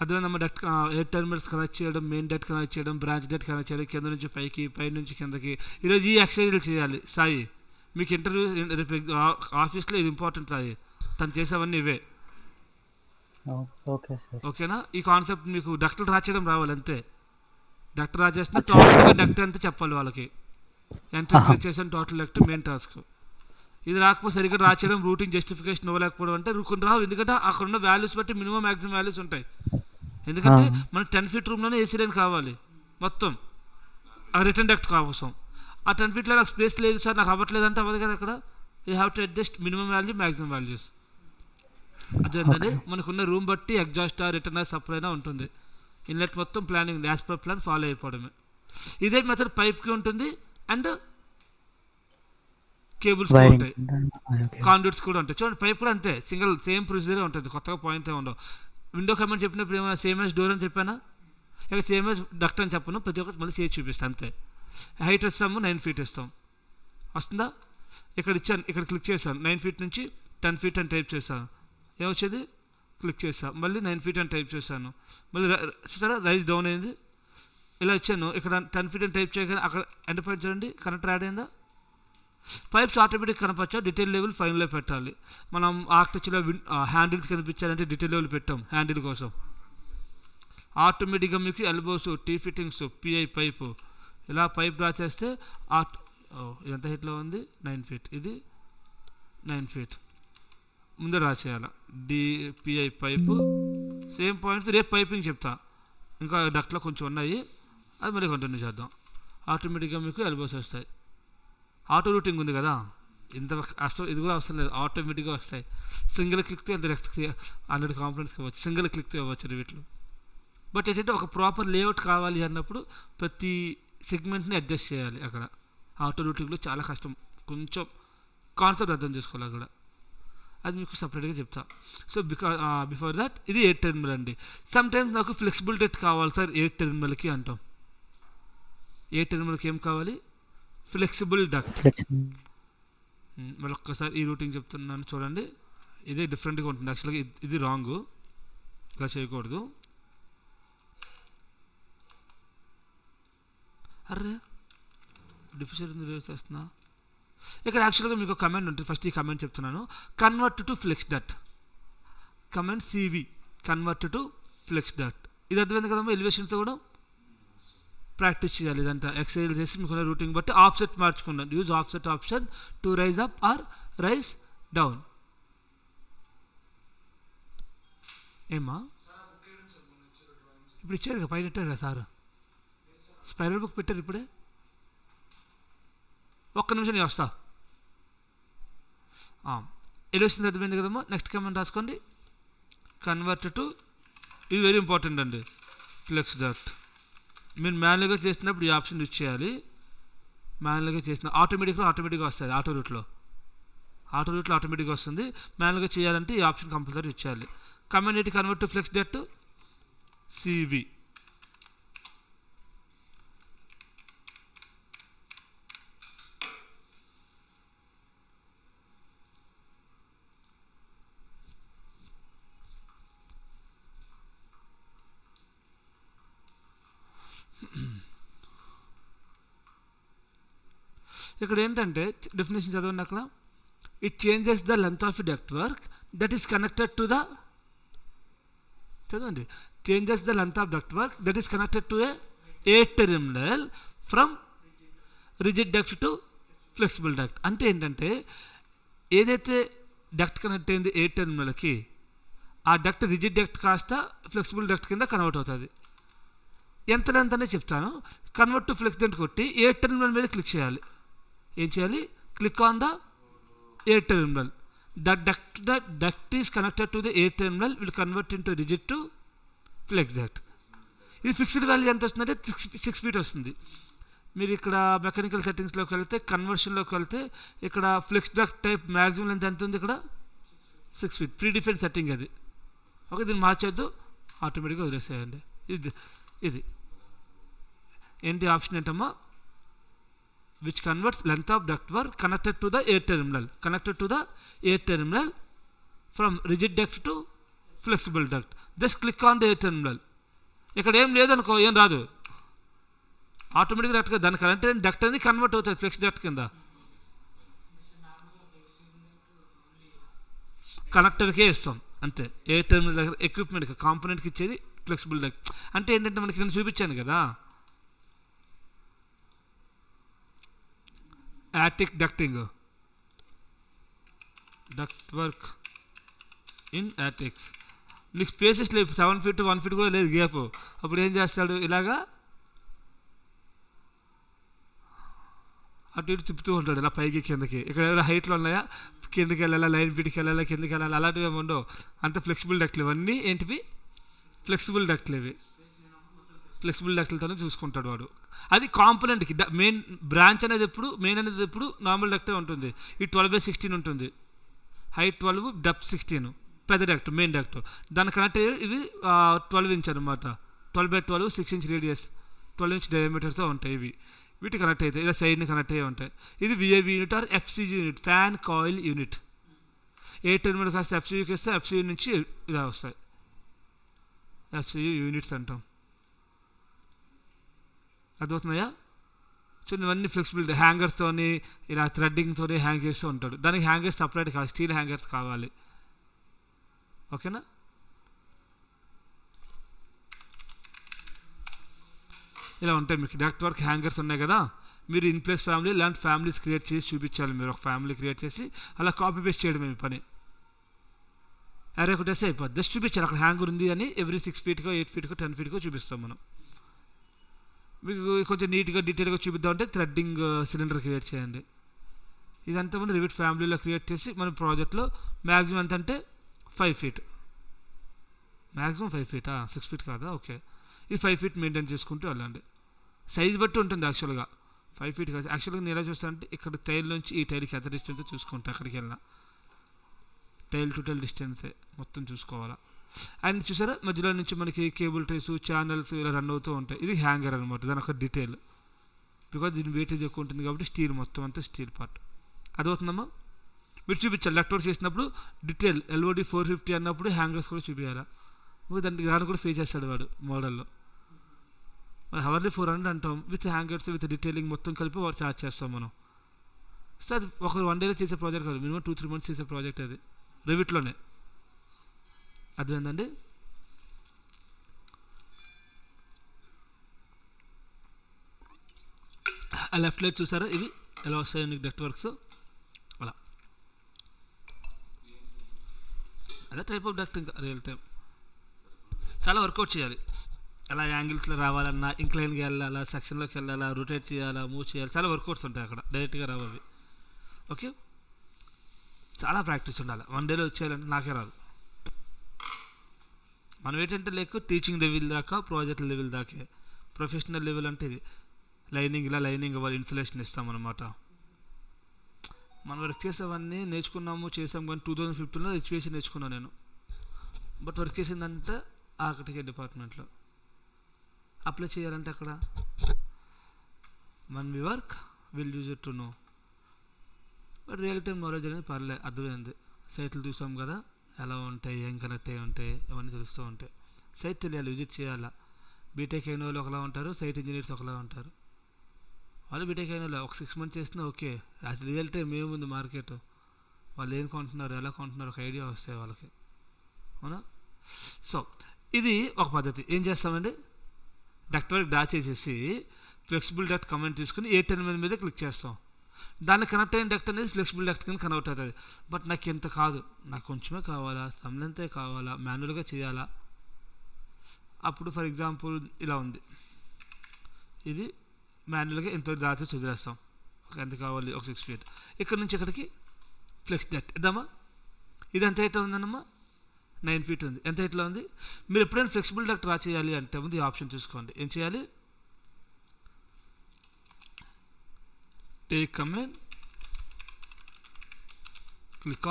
అదేవిధంగా డక్ట్ ఎయిర్ టెర్మినల్స్ కనెక్ట్ చేయడం, మెయిన్ డక్ట్ కనెక్ట్ చేయడం, బ్రాంచ్ డక్ట్ కనెక్ట్ చేయడం, కింద నుంచి పైకి, పై నుంచి కిందకి. ఈరోజు ఈ ఎక్సర్సైజులు చేయాలి సాయి, మీకు ఇంటర్వ్యూ రేపు ఆఫీస్లో ఇది ఇంపార్టెంట్ సాయి, తను చేసేవన్నీ ఇవే. ఓకేనా, ఈ కాన్సెప్ట్ మీకు డక్ట్లు డ్రా చేయడం రావాలి అంతే. డక్ట్ డ్రా చేస్తే టోటల్గా డక్ట్ అంతా చెప్పాలి వాళ్ళకి, ఎంత క్లిక్ చేసాను టోటల్ డక్ట్ మెయిన్ టాస్క్. ఇది రాకపోతే సరిగ్గా డ్రా చేయడం, రూటింగ్ జస్టిఫికేషన్ ఇవ్వలేకపోవడం అంటే కొన్ని రావు, ఎందుకంటే అక్కడ ఉన్న వాల్యూస్ బట్టి మినిమం మ్యాక్సిమం వాల్యూస్ ఉంటాయి. ఎందుకంటే మనకి 10 ఫీట్ రూమ్లోనే ఏసీ లైన్ కావాలి మొత్తం, రిటర్న్ డక్ట్ కోసం. ఆ 10 ఫీట్లో నాకు స్పేస్ లేదు సార్, నాకు అవ్వట్లేదు అంటే అవ్వదు కదా. అక్కడ you have to adjust minimum value maximum values. అదేంటంటే మనకున్న రూమ్ బట్టి ఎగ్జాస్ట్ రిటర్న్ సప్లైనా ఉంటుంది. ఇన్లెట్ మొత్తం planning as per plan follow అయిపోవడమే. ఇదే మెథడ్ పైప్కి ఉంటుంది అండ్ కేబుల్స్ కూడా ఉంటాయి, కాండ్యూట్స్ కూడా ఉంటాయి. చూడండి పైప్ కూడా అంతే, సింగిల్ సేమ్ ప్రొసీజరే ఉంటుంది, కొత్తగా పాయింట్ ఉండవు. విండో కమెంట్ చెప్పినప్పుడు ఏమైనా సేమ్ యాజ్ డోర్ అని చెప్పానా, ఇక సేమ్ యాజ్ డక్ట్ అని చెప్పను, ప్రతి ఒక్కటి మళ్ళీ చేసి చూపిస్తాను అంతే. హైట్ ఇస్తాము 9 ఫీట్ ఇస్తాం, వస్తుందా. ఇక్కడ ఇచ్చాను, ఇక్కడ క్లిక్ చేశాను, 9 ఫీట్ నుంచి 10 ఫీట్ అని టైప్ చేశాను, ఏమొచ్చేది క్లిక్ చేస్తాను, మళ్ళీ 9 ఫీట్ అని టైప్ చేశాను, మళ్ళీ చూసారా రైజ్ డౌన్ అయింది. ఇలా ఇచ్చాను, ఇక్కడ 10 ఫీట్ అని టైప్ చేయగానే అక్కడ ఎండ్ పాయింట్ చూడండి కనెక్ట్ యాడ్ అయిందా. పైప్స్ ఆటోమేటిక్ కనపచ్చా, డీటెయిల్ లెవెల్ ఫైన్లో పెట్టాలి. మనం ఆర్కిటెక్చర్లో హ్యాండిల్స్ కనిపించాలంటే డీటెయిల్ లెవెల్ పెట్టాం హ్యాండిల్ కోసం. ఆటోమేటిక్గా మీకు elbows, tee fittings, PI pipe, ఇలా పైప్ డ్రా చేస్తే ఎంత హైట్లో ఉంది 9 ఫీట్, ఇది 9 ఫీట్ ముందే డ్రా చేయాలి. డిపిఐ పైపు సేమ్ పాయింట్స్, రేపు పైపింగ్ చెప్తా, ఇంకా డక్ట్లో కొంచెం ఉన్నాయి, అది మళ్ళీ కంటిన్యూ చేద్దాం. ఆటోమేటిక్గా మీకు ఎల్బోస్ వస్తాయి. ఆటో రూటింగ్ ఉంది కదా, ఇంత కష్టం ఇది కూడా అవసరం లేదు, ఆటోమేటిక్గా వస్తాయి. సింగిల్ క్లిక్తో డైరెక్ట్ 100 కాంపోనెంట్స్ ఇవ్వచ్చు, సింగిల్ క్లిక్తో ఇవ్వచ్చు వీటిలో. బట్ ఏంటంటే ఒక ప్రాపర్ లేఅవుట్ కావాలి అన్నప్పుడు ప్రతి సెగ్మెంట్ని అడ్జస్ట్ చేయాలి. అక్కడ ఆటో రూటింగ్లో చాలా కష్టం, కొంచెం కాన్సెప్ట్ అర్థం చేసుకోవాలి అక్కడ, అది మీకు సపరేట్గా చెప్తా. సో బిఫోర్ దట్ ఇది ఎయిర్ టెర్మినల్ అండి. సమ్ టైమ్స్ నాకు ఫ్లెక్సిబుల్ డక్ట్ కావాలి సార్ ఎయిర్ టెర్మినల్కి అంటాం. ఎయిర్ టెర్మినల్కి ఏం కావాలి, ఫ్లెక్సిబుల్ డక్ట్. మళ్ళీ ఒక్కసారి ఈ రూటింగ్ చెప్తున్నాను చూడండి, ఇదే డిఫరెంట్గా ఉంటుంది యాక్చువల్గా, ఇది రాంగ్, ఇలా చేయకూడదు. అర్రే డిఫ్యూజర్ చేస్తున్నా. ఇక్కడ యాక్చువల్గా మీకు కమాండ్ ఉంటుంది. ఫస్ట్ ఈ కమాండ్ చెప్తున్నాను. Convert to flex dot command CV convert to flex dot. ఇది అర్థమైంది కదమ్మా. ఎలివేషన్తో కూడా ప్రాక్టీస్ చేయాలి. ఇదంతా ఎక్సర్సైజ్ చేసి మీకు రూటింగ్ బట్టి ఆఫ్సెట్ మార్చుకున్నాను. Use offset option to raise up or raise down. ఏమా ఇప్పుడు ఇచ్చారు కదా, పైన పెట్టారు కదా సార్, స్పైరల్ బుక్ పెట్టారు ఇప్పుడే. ఒక్క నిమిషం నేను వస్తా. ఎలివేషన్ అర్థమైంది కదమ్మా. నెక్స్ట్ కమెంట్ రాసుకోండి. కన్వర్ట్ టు, ఇది వెరీ ఇంపార్టెంట్ అండి, ఫ్లెక్స్ డట్. మీరు మాన్యువల్గా చేసినప్పుడు ఈ ఆప్షన్ యూజ్ చేయాలి. మాన్యువల్గా చేసిన ఆటోమేటిక్గా వస్తుంది. ఆటో రూట్లో ఆటోమేటిక్గా వస్తుంది. మాన్యువల్గా చేయాలంటే ఈ ఆప్షన్ కంపల్సరీ యూజ్ చేయాలి. కమాండ్ ఏంటి? కన్వర్ట్ టు ఫ్లెక్స్ డట్ సివి. ఇక్కడ ఏంటంటే డెఫినేషన్ చదవండి. అక్కడ it changes the length of duct work that is connected to the, చదవండి, changes the length of duct work that is connected to a terminal from rigid duct to flexible duct. అంటే ఏంటంటే ఏదైతే duct connect అయింది a టెర్మినల్కి, ఆ duct rigid duct కాస్త flexible duct కింద convert అవుతుంది. ఎంత లెంత్ అనేది చెప్తాను. కన్వర్ట్ టు ఫ్లెక్స్ డక్ట్ కొట్టి ఏ టెర్మినల్ మీద క్లిక్ చేయాలి. ఏం చేయాలి? Click on the A terminal. The duct is connected to the A terminal will convert into rigid to flex duct. ఇది ఫిక్స్డ్ వాల్యూ ఎంత వస్తుందంటే 6 feet వస్తుంది. మీరు ఇక్కడ మెకానికల్ సెట్టింగ్స్లోకి వెళ్తే, కన్వర్షన్లోకి వెళ్తే, ఇక్కడ flex duct type maximum length ఎంత ఉంది? ఇక్కడ 6 feet. ప్రీ డిఫైన్ సెట్టింగ్ అది. ఓకే, దీన్ని మార్చేద్దు, ఆటోమేటిక్గా వదిలేసేయండి. ఇది ఏంటి ఆప్షన్ ఏంటమ్మా? which converts length of ductwork connected to the air terminal from rigid duct to flexible duct. Just click on the air terminal. ఇక్కడ ఏం లేదనుకో, ఏం రాదు, ఆటోమేటిక్గా డక్ట్గా దాని కరెంట్ అయిన డక్ట్ అనేది కన్వర్ట్ అవుతుంది ఫ్లెక్స్ డక్ట్ కింద. కనెక్టర్కే ఇస్తాం అంతే. ఏ టెర్మినల్ దగ్గర ఎక్విప్మెంట్కి కాంపోనెంట్కి ఇచ్చేది ఫ్లెక్సిబుల్ డక్ట్. అంటే ఏంటంటే మనకి నేను చూపించాను కదా, attic ducting, duct work in attics. నీకు స్పేసెస్ లేదు, 7 feet 1 feet కూడా లేదు గ్యాప్. అప్పుడు ఏం చేస్తాడు? ఇలాగా అటు ఇటు తిప్పుతూ ఉంటాడు, ఇలా పైకి కిందకి. ఇక్కడ ఏమైనా హైట్లో ఉన్నాయా? కిందకి వెళ్ళాలా, లైన్ ఫీట్కి వెళ్ళాలా, కిందకి వెళ్ళాలి, అలాంటివి ఏమి ఉండవు. అంత ఫ్లెక్సిబుల్ డక్ట్లు ఇవన్నీ ఏంటివి? ఫ్లెక్సిబుల్ డక్ట్లు ఇవి. ఫ్లెక్సిబుల్ డక్ట్లతోనే చూసుకుంటాడు వాడు. అది కాంపోనెంట్కి. మెయిన్ బ్రాంచ్ అనేది ఎప్పుడు, మెయిన్ అనేది ఎప్పుడు నార్మల్ డక్టే ఉంటుంది. ఈ 12/16 ఉంటుంది, హైట్ 12, డెప్త్ 16, పెద్ద డక్ట్, మెయిన్ డక్ట్. దాని కనెక్ట్ అయ్యి ఇది 12 inch అనమాట. 12/12 6 inch రేడియస్, 12 inch డయామీటర్తో ఉంటాయి ఇవి. వీటి కనెక్ట్ అవుతాయి, ఇలా సైడ్ని కనెక్ట్ అయ్యి ఉంటాయి. ఇది VAV unit or FCG unit, fan coil unit. A terminal కాస్త ఎఫ్సియూకి ఇస్తే ఎఫ్సియూ నుంచి ఇలా వస్తాయి, ఎఫ్సియూ యూనిట్స్ అంటాం. అర్థమవుతున్నాయా? చూడండి, ఇవన్నీ ఫ్లెక్సిబిలిటీ. హ్యాంగర్స్తోని ఇలా థ్రెడ్డింగ్తో హ్యాంగ్ చేస్తూ ఉంటాడు. దానికి హ్యాంగర్స్ సపరేట్ కావాలి, స్టీల్ హ్యాంగర్స్ కావాలి. ఓకేనా? ఇలా ఉంటాయి మీకు డక్ట్ వర్క్ హ్యాంగర్స్ ఉన్నాయి కదా. మీరు ఇన్ప్లేస్ ఫ్యామిలీ ఇలాంటి ఫ్యామిలీస్ క్రియేట్ చేసి చూపించాలి. మీరు ఒక ఫ్యామిలీ క్రియేట్ చేసి అలా కాపీ పేస్ట్ చేయడం మీ పని. అరే కొట్టేస్తే అయిపోద్ది. జస్ట్ చూపించాలి అక్కడ హ్యాంగర్ ఉంది అని. ఎవ్రీ 6 feet 8 feet 10 feet చూపిస్తాం మనం. మీకు కొంచెం నీట్గా డీటెయిల్గా చూపిద్దామంటే థ్రెడ్డింగ్ సిలిండర్ క్రియేట్ చేయండి. ఇదంతా మనం రివిట్ ఫ్యామిలీలో క్రియేట్ చేసి మన ప్రాజెక్ట్లో మ్యాక్సిమం ఎంత అంటే 5 feet, మ్యాక్సిమం 5 feet, 6 feet కాదా? ఓకే, ఇది 5 feet మెయింటైన్ చేసుకుంటూ వెళ్ళండి. సైజ్ బట్టి ఉంటుంది యాక్చువల్గా. 5 feet కాదు యాక్చువల్గా. నేను ఎలా చూస్తానంటే ఇక్కడ టైల్ నుంచి ఈ టైల్కి ఎంత డిస్టెన్స్ చూసుకుంటా. అక్కడికి వెళ్ళినా టైల్ టు టైల్ డిస్టెన్సే మొత్తం చూసుకోవాలా. అండ్ చూసారా, మధ్యలో నుంచి మనకి కేబుల్ ట్రేస్, ఛానల్స్ ఇలా రన్ అవుతూ ఉంటాయి. ఇది హ్యాంగర్ అనమాట, దాని ఒక డీటెయిల్. బికాజ్ దీని వెయిటేజ్ ఎక్కువ ఉంటుంది కాబట్టి స్టీల్, మొత్తం అంతా స్టీల్ పార్ట్. అదవుతుందమ్మా. మీరు చూపించాలి లెఫ్ట్ వర్క్ చేసినప్పుడు డీటెయిల్ LOD 450 అన్నప్పుడు హ్యాంగర్స్ కూడా చూపించాలా. దానికి కూడా ఫేస్ చేస్తాడు వాడు మోడల్లో. మరి హవర్లీ 400 అంటాం, విత్ హ్యాంగర్స్ విత్ డీటెయిలింగ్ మొత్తం కలిపి ఛార్జ్ చేస్తాం మనం. సో అది ఒక 1 డేలో చేసే ప్రాజెక్ట్ కాదు, మినిమం 2-3 మంత్స్ చేసే ప్రాజెక్ట్ అది రివిట్లోనే. అర్థమైందండి. ఆ లెఫ్ట్ లైట్ చూసారా, ఇవి ఎలా వస్తాయి నీకు డక్ట్ వర్క్స్ అలా. అదే టైప్ ఆఫ్ డక్ట్, ఇంకా రియల్ టైం చాలా వర్కౌట్ చేయాలి. ఎలా యాంగిల్స్లో రావాలన్నా, ఇంక్లైన్కి వెళ్ళాలా, సెక్షన్లోకి వెళ్ళాలా, రొటేట్ చేయాలా, మూవ్ చేయాలి, చాలా వర్కౌట్స్ ఉంటాయి అక్కడ, డైరెక్ట్గా రావు అవి. ఓకే, చాలా ప్రాక్టీస్ ఉండాలి. 1 డేలో వచ్చేయాలంటే నాకే రాదు. మనం ఏంటంటే టీచింగ్ లెవెల్ దాకా, ప్రాజెక్ట్ లెవెల్ దాకే. ప్రొఫెషనల్ లెవెల్ అంటే ఇది లైనింగ్, ఇలా లైనింగ్ ఇవ్వాలి, ఇన్సులేషన్ ఇస్తామన్నమాట. మనం వర్క్ చేసేవన్నీ నేర్చుకున్నాము, చేసాము. కానీ 2015లో హెచ్విఏసీ నేర్చుకున్నాను నేను. బట్ వర్క్ చేసిందంటే ఆర్కిటెక్చర్ డిపార్ట్మెంట్లో. అప్లై చేయాలంటే అక్కడ one we work will use it to know. But real time knowledge అనేది పర్లేదు, అర్థమైంది. సైట్లు చూసాం కదా ఎలా ఉంటాయి, ఏం కనెక్ట్ అయ్యి ఉంటాయి, ఇవన్నీ తెలుస్తూ ఉంటాయి. సైట్ తెలియాలి, విజిట్ చేయాలా. బీటెక్ అయిన వాళ్ళు ఒకలా ఉంటారు, సైట్ ఇంజనీర్స్ ఒకలా ఉంటారు. వాళ్ళు బీటెక్ అయిన వాళ్ళు ఒక 6 మంత్స్ చేసినా ఓకే, అది రియల్ టైం ఏముంది మార్కెట్, వాళ్ళు ఏం కొంటున్నారు, ఎలా కొంటున్నారు, ఒక ఐడియా వస్తాయి వాళ్ళకి, అవునా. సో ఇది ఒక పద్ధతి. ఏం చేస్తామండి, డక్ట్ వర్క్ డ్రా చేసేసి ఫ్లెక్సిబుల్ డక్ట్ కమెంట్ తీసుకుని ఏ టెర్మినల్ మీద క్లిక్ చేస్తాం. దాన్ని కనెక్ట్ అయిన డక్ట్ అనేది ఫ్లెక్సిబుల్ డక్ట్ కింద కనెక్ట్ అవుతుంది. బట్ నాకు ఎంత కాదు, నాకు కొంచెమే కావాలా, సమ్లెంతే కావాలా, మాన్యువల్గా చేయాలా. అప్పుడు ఫర్ ఎగ్జాంపుల్ ఇలా ఉంది, ఇది మాన్యువల్గా ఎంత దాచి చదివేస్తాం. ఎంత కావాలి, ఒక 6 feet. ఇక్కడ నుంచి ఇక్కడికి ఫ్లెక్స్ డక్ట్ ఇద్దామా. ఇది ఎంత హైట్ ఉందన్నమ్మా, 9 feet ఉంది. ఎంత హైట్లో ఉంది. మీరు ఎప్పుడైనా ఫ్లెక్సిబుల్ డక్ట్ డ్రా చేయాలి అంటే ముందు ఈ ఆప్షన్ చూసుకోండి. ఏం చేయాలి, take command, click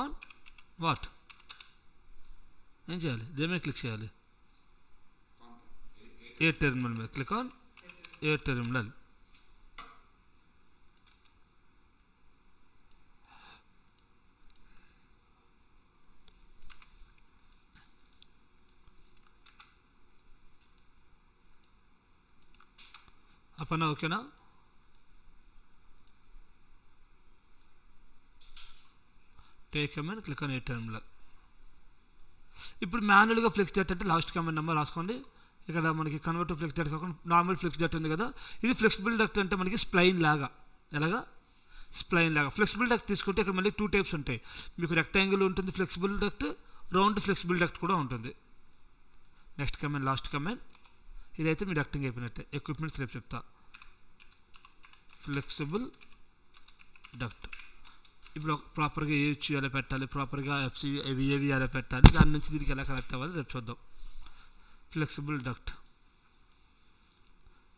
on what, ఏం చేయాలి, దేని మీద క్లిక్ చేయాలి, ఏ టెర్మినల్ మీద క్లిక్ ఆన్ ఏ టెర్మినల్. అప్పన్నా ఓకేనా. Take command, click on a terminal. ఇప్పుడు మాన్యువల్గా ఫ్లెక్స్ డక్ట్ అంటే లాస్ట్ కమాండ్ నెంబర్ రాసుకోండి. ఇక్కడ మనకి కన్వర్ట్ ఫ్లెక్స్ డక్ట్ కాకుండా నార్మల్ ఫ్లెక్స్ డక్ట్ ఉంది కదా, ఇది ఫ్లెక్సిబుల్ డక్ట్ అంటే మనకి స్ప్లైన్ లాగా. ఎలాగా, స్ప్లైన్ లాగా. ఫ్లెక్సిబుల్ డక్ట్ తీసుకుంటే ఇక్కడ మళ్ళీ 2 types ఉంటాయి మీకు. రెక్టాంగిల్ ఉంటుంది flexible duct, round flexible duct కూడా ఉంటుంది. Next command, last command. ఇదైతే మీ డక్టింగ్ అయిపోయినట్టే. ఎక్విప్మెంట్స్ రేపు చెప్తా. ఫ్లెక్సిబుల్ డక్ట్ ఇప్పుడు ప్రాపర్గా ఏహెచ్ ఎలా పెట్టాలి, ప్రాపర్గా ఎఫ్సి విఏవి ఎలా పెట్టాలి, దాని నుంచి దీనికి ఎలా కనెక్ట్ అవ్వాలి రేపు చూద్దాం. Flexible duct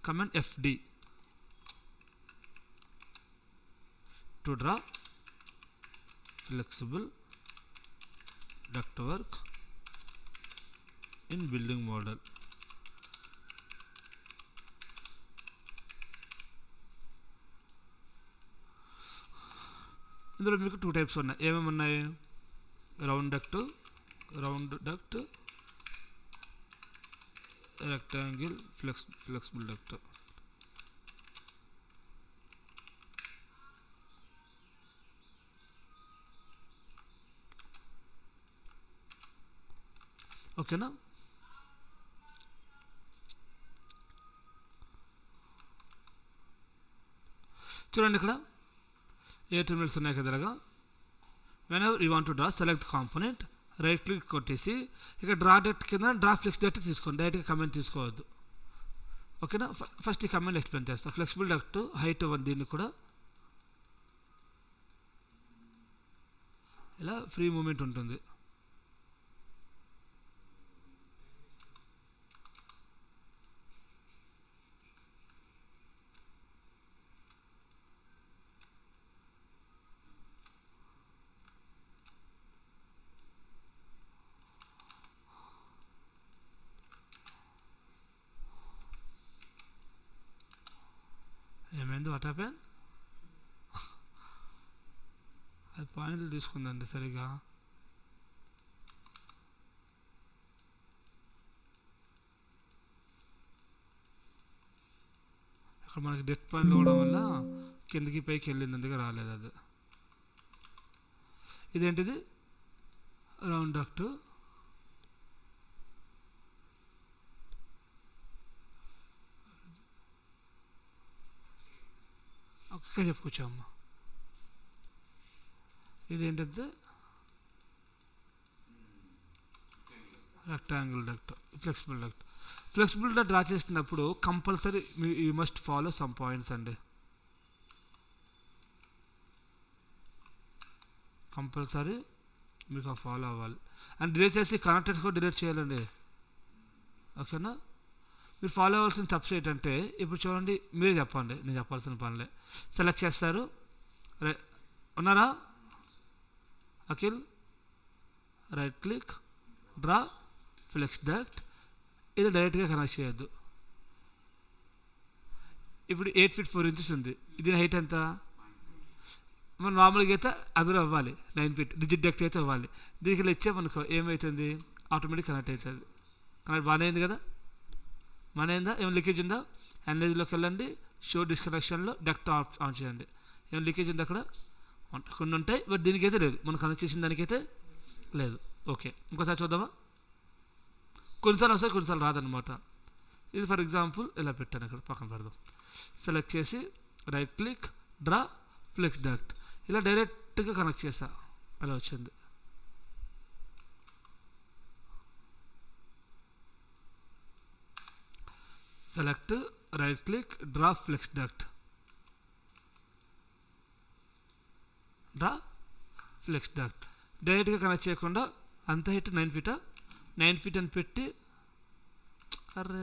command FD to draw flexible duct work in building model. ఇందులో మీకు 2 types ఉన్నాయి. ఏమేమి ఉన్నాయి, round duct, rectangle, flexible duct. ఓకేనా. చూడండి ఇక్కడ ఏ టెర్మినల్స్ ఉన్నాయి కదా. whenever you want to draw, select component, right click కొట్టేసి ఇక్కడ డ్రా డక్ట్ కింద డ్రా ఫ్లెక్స్ డక్ట్ తీసుకోండి, డైరెక్ట్గా కమెంట్ తీసుకోవద్దు. ఓకేనా. ఫస్ట్ ఈ కమెంట్ ఎక్స్ప్లెయిన్ చేస్తాను. ఫ్లెక్సిబుల్ డక్ట్ హైట్ దీన్ని కూడా ఇలా ఫ్రీ మూమెంట్ ఉంటుంది. ఏమైంది, వాట్ హ్యాపెన్, అది పాయింట్లు తీసుకుందండి సరిగా. అక్కడ మనకి డెడ్ పాయింట్ అవ్వడం వల్ల కిందకి పైకి వెళ్ళింది, అందుకే రాలేదు అది. ఇదేంటిది రౌండ్ డక్ట్. ఒక్క చెప్పుకొచ్చామ్మా. ఇదేంటంటే rectangle duct, flexible duct. Flexible duct draw చేసినప్పుడు compulsory you must follow some points అండి. కంపల్సరీ మీకు ఫాలో అవ్వాలి. అండ్ డిలీట్ చేసి కనెక్టర్స్ కూడా డిలీట్ చేయాలండి. ఓకేనా? మీరు ఫాలో అవ్వాల్సిన స్టెప్స్ ఏంటంటే, ఇప్పుడు చూడండి, మీరే చెప్పండి, నేను చెప్పాల్సిన పనిలే. సెలెక్ట్ చేస్తారు, ఉన్నారా Akhil? Right click, draw flex duct. ఇది డైరెక్ట్గా కనెక్ట్ చేయొద్దు. ఇప్పుడు 8 feet 4 inches ఉంది. దీని హైట్ ఎంత? మనం నార్మల్గా అయితే అందులో అవ్వాలి 9 feet, రిజిడ్ డక్ట్ అయితే అవ్వాలి. దీనికి ఇలా ఇచ్చామనుకో ఏమవుతుంది, ఆటోమేటిక్ కనెక్ట్ అవుతుంది. కనెక్ట్ బాగానే అయింది కదా? బాగానే అయిందా? ఏమైనా లీకేజ్ ఉందా? ఎనర్జీలోకి వెళ్ళండి, షో డిస్కనెక్షన్లో డక్ట్ ఆన్ చేయండి. ఏమైనా లీకేజ్ ఉంది అక్కడ? కొన్ని ఉంటాయి, బట్ దీనికైతే లేదు. మనం కనెక్ట్ చేసిన దానికైతే లేదు. ఓకే, ఇంకోసారి చూద్దామా? కొన్నిసార్లు వస్తాయి, కొన్నిసార్లు రాదనమాట. ఇది ఫర్ ఎగ్జాంపుల్ ఇలా పెట్టాను, ఇక్కడ పక్కన పెడదాం. సెలెక్ట్ చేసి right click, draw flex duct. ఇలా డైరెక్ట్గా కనెక్ట్ చేసా, అలా వచ్చింది. Select right click, draw flex duct, draw flex duct. డైరెక్ట్గా కనెక్ట్ చేయకుండా అంత హైట్ 9 feet 9 feet అని పెట్టి, అరే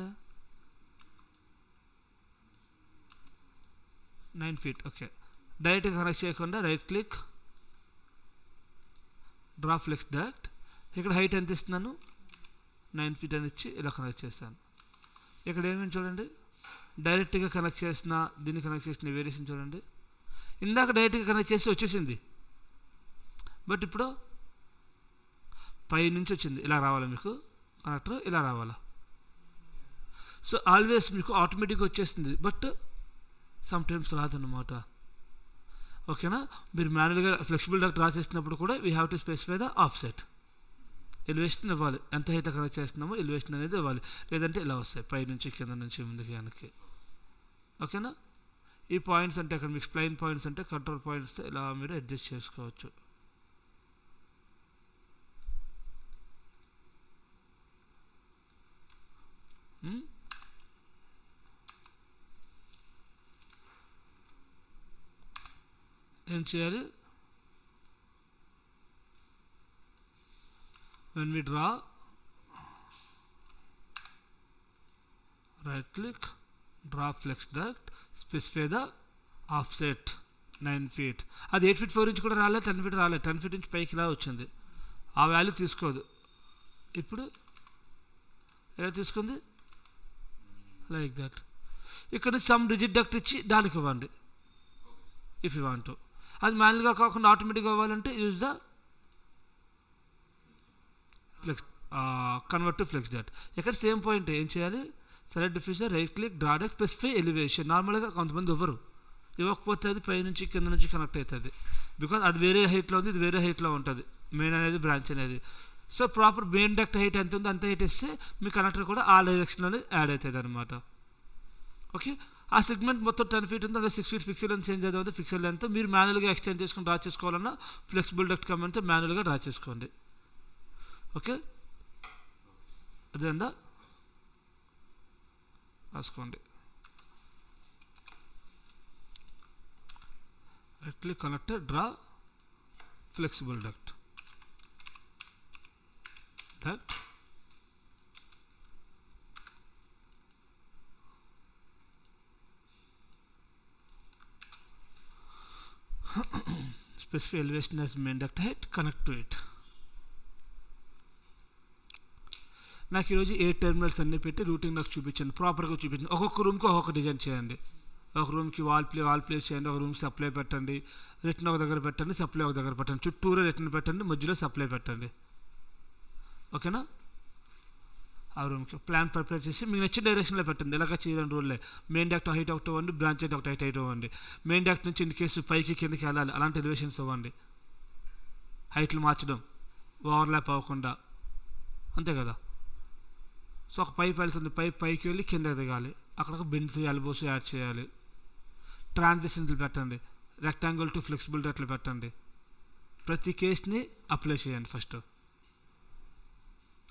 9 feet. ఓకే, డైరెక్ట్గా కనెక్ట్ చేయకుండా right click, draw flex duct. ఇక్కడ హైట్ ఎంత ఇస్తున్నాను? 9 feet అని ఇచ్చి ఇలా కనెక్ట్ చేస్తాను. ఇక్కడ ఏమేమి చూడండి, డైరెక్ట్గా కనెక్ట్ చేసిన, దీన్ని కనెక్ట్ చేసిన వేరియేషన్ చూడండి. ఇందాక డైరెక్ట్గా కనెక్ట్ చేసి వచ్చేసింది, బట్ ఇప్పుడు పై నుంచి వచ్చింది. ఇలా రావాలా మీకు కనెక్టర్? ఇలా రావాలా? సో ఆల్వేస్ మీకు ఆటోమేటిక్గా వచ్చేస్తుంది, బట్ సమ్ టైమ్స్ రాదన్నమాట. ఓకేనా? మీరు మాన్యువల్గా ఫ్లెక్సిబుల్ డక్ట్ డ్రా చేసినప్పుడు కూడా we have to specify the offset. Elevation ఇవ్వాలి, ఎంత హైట్ కనెక్ట్ చేస్తున్నామో ఎలివేషన్ అనేది ఇవ్వాలి, లేదంటే ఇలా వస్తాయి పై నుంచి కింద నుంచి ముందుకి వెనక్కి. ఓకేనా? ఈ పాయింట్స్ అంటే అక్కడ మీకు స్ప్లైన్ పాయింట్స్ అంటే కంట్రోల్ పాయింట్స్ ఇలా మీరు అడ్జస్ట్ చేసుకోవచ్చు. ఏం చేయాలి? when we draw, right click, draw flex duct, specify the offset 9 feet. అది 8 feet 4 inch కూడా రాలేదు, 10 feet రాలేదు, 10 feet నుంచి పైకి ఇలా వచ్చింది. ఆ వాల్యూ తీసుకోదు. ఇప్పుడు ఎలా తీసుకుంది? Like that. ఇక్కడ నుంచి సమ్ రిజిడ్ డక్ట్ ఇచ్చి దానికి ఇవ్వండి ఇఫ్ యూ వాంట్ టు. అది మాన్యువల్గా కాకుండా ఆటోమేటిక్గా అవ్వాలంటే use the flex, convert to flex duct. ఇక్కడ సేమ్ పాయింట్ ఏం చేయాలి? Select diffuser, right click, draw duct, specify elevation. నార్మల్గా కొంతమంది ఇవ్వకపోతే అది పై నుంచి కింద నుంచి కనెక్ట్ అవుతుంది, బికాజ్ అది వేరే హైట్లో ఉంది, ఇది వేరే హైట్లో ఉంటుంది, మెయిన్ అనేది బ్రాంచ్ అనేది. So proper main duct height ఎంత ఉందో అంత హైట్ ఇస్తే మీ కనెక్టర్ కూడా ఆ డైరెక్షన్లోనే యాడ్ అవుతుంది అనమాట. ఓకే, ఆ సెగ్మెంట్ మొత్తం 10 feet ఉంది, అదే 6 feet ఫిక్సెడ్ లెంత్ చేంజ్ అవుతుంది. ఫిక్సెడ్ లెంత్ మీరు మాన్యువల్గా ఎక్స్టెండ్ చేసుకుని డ్రా చేసుకోవాలన్నా ఫ్లెక్సిబుల్ డక్ట్ కమెంట్తో మాన్యువల్గా డ్రా చేసుకోండి. ఓకే, అదేందా రాసుకోండి. Right click, connector, draw flexible duct, specify elevation as main duct height, connect to it. నాకు ఈరోజు 8 టెర్మినల్స్ అన్నీ పెట్టి రూటింగ్ నాకు చూపించండి, ప్రాపర్గా చూపించండి. ఒక్కొక్క రూమ్కి ఒక్కొక్క డిజైన్ చేయండి. ఒక రూమ్కి వాల్ ప్లేస్ చేయండి, ఒక రూమ్ సప్లై పెట్టండి, రిటర్న్ ఒక దగ్గర పెట్టండి, సప్లై ఒక దగ్గర పెట్టండి, చుట్టూరు రిటర్న్ పెట్టండి, మధ్యలో సప్లై పెట్టండి. ఓకేనా? ఆ రూమ్కి ప్లాన్ ప్రిపేర్ చేసి మీకు నచ్చిన డైరెక్షన్లో పెట్టండి. ఎలాగ చేయాలని రూల్లే. మెయిన్ డాక్టర్ హైట్ ఒకటి ఇవ్వండి, బ్రాంచ్ హైట్ ఒకటి హైట్ ఇవ్వండి. మెయిన్ డాక్టర్ నుంచి ఇన్ కేసు పైకి కిందకి వెళ్ళాలి, అలాంటి ఎలివేషన్స్ ఇవ్వండి. హైట్లు మార్చడం ఓవర్లాప్ అవ్వకుండా, అంతే కదా. సో ఒక పైప్ వెళ్తుంది, పైకి వెళ్ళి కిందకి దిగాలి, అక్కడ బెండ్స్ ఎల్బోస్ యాడ్ చేయాలి. ట్రాన్సిషన్లు పెట్టండి, రెక్టాంగిల్ టు ఫ్లెక్సిబిలిటీ అట్లా పెట్టండి. ప్రతి కేస్ని అప్లై చేయండి ఫస్ట్.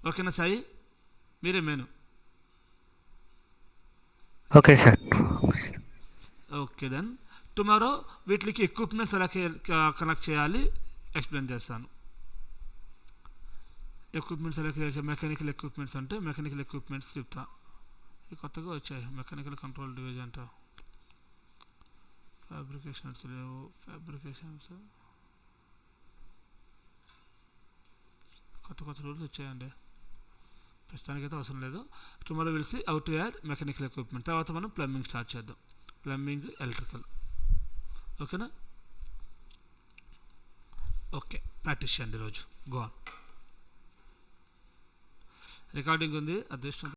ఓకేనా సాయి, మీరే main. Okay sir. Okay then tomorrow వీటికి ఎక్విప్మెంట్స్ ఎలా కనెక్ట్ చేయాలి ఎక్స్ప్లెయిన్ చేస్తాను. ఎక్విప్మెంట్స్ ఎలా క్రియేట్ చేయాలి, మెకానికల్ ఎక్విప్మెంట్స్ అంటే మెకానికల్ ఎక్విప్మెంట్స్ చెప్తా. ఇవి కొత్తగా వచ్చాయి, మెకానికల్ కంట్రోల్ డివిజన్ అంట. ఫ్యాబ్రికేషన్స్ లేవు, ఫ్యాబ్రికేషన్స్ కొత్త రూల్స్ వచ్చాయండి, ప్రస్తుతానికైతే అవసరం లేదు. Tomorrow will see how to add mechanical equipment. తర్వాత మనం ప్లంబింగ్ స్టార్ట్ చేద్దాం, ప్లంబింగ్ ఎలక్ట్రికల్. ఓకేనా. ఓకే, ప్రాక్టీస్ చేయండి ఈరోజు. Go on. రికార్డింగ్ ఉంది, అదృష్టం.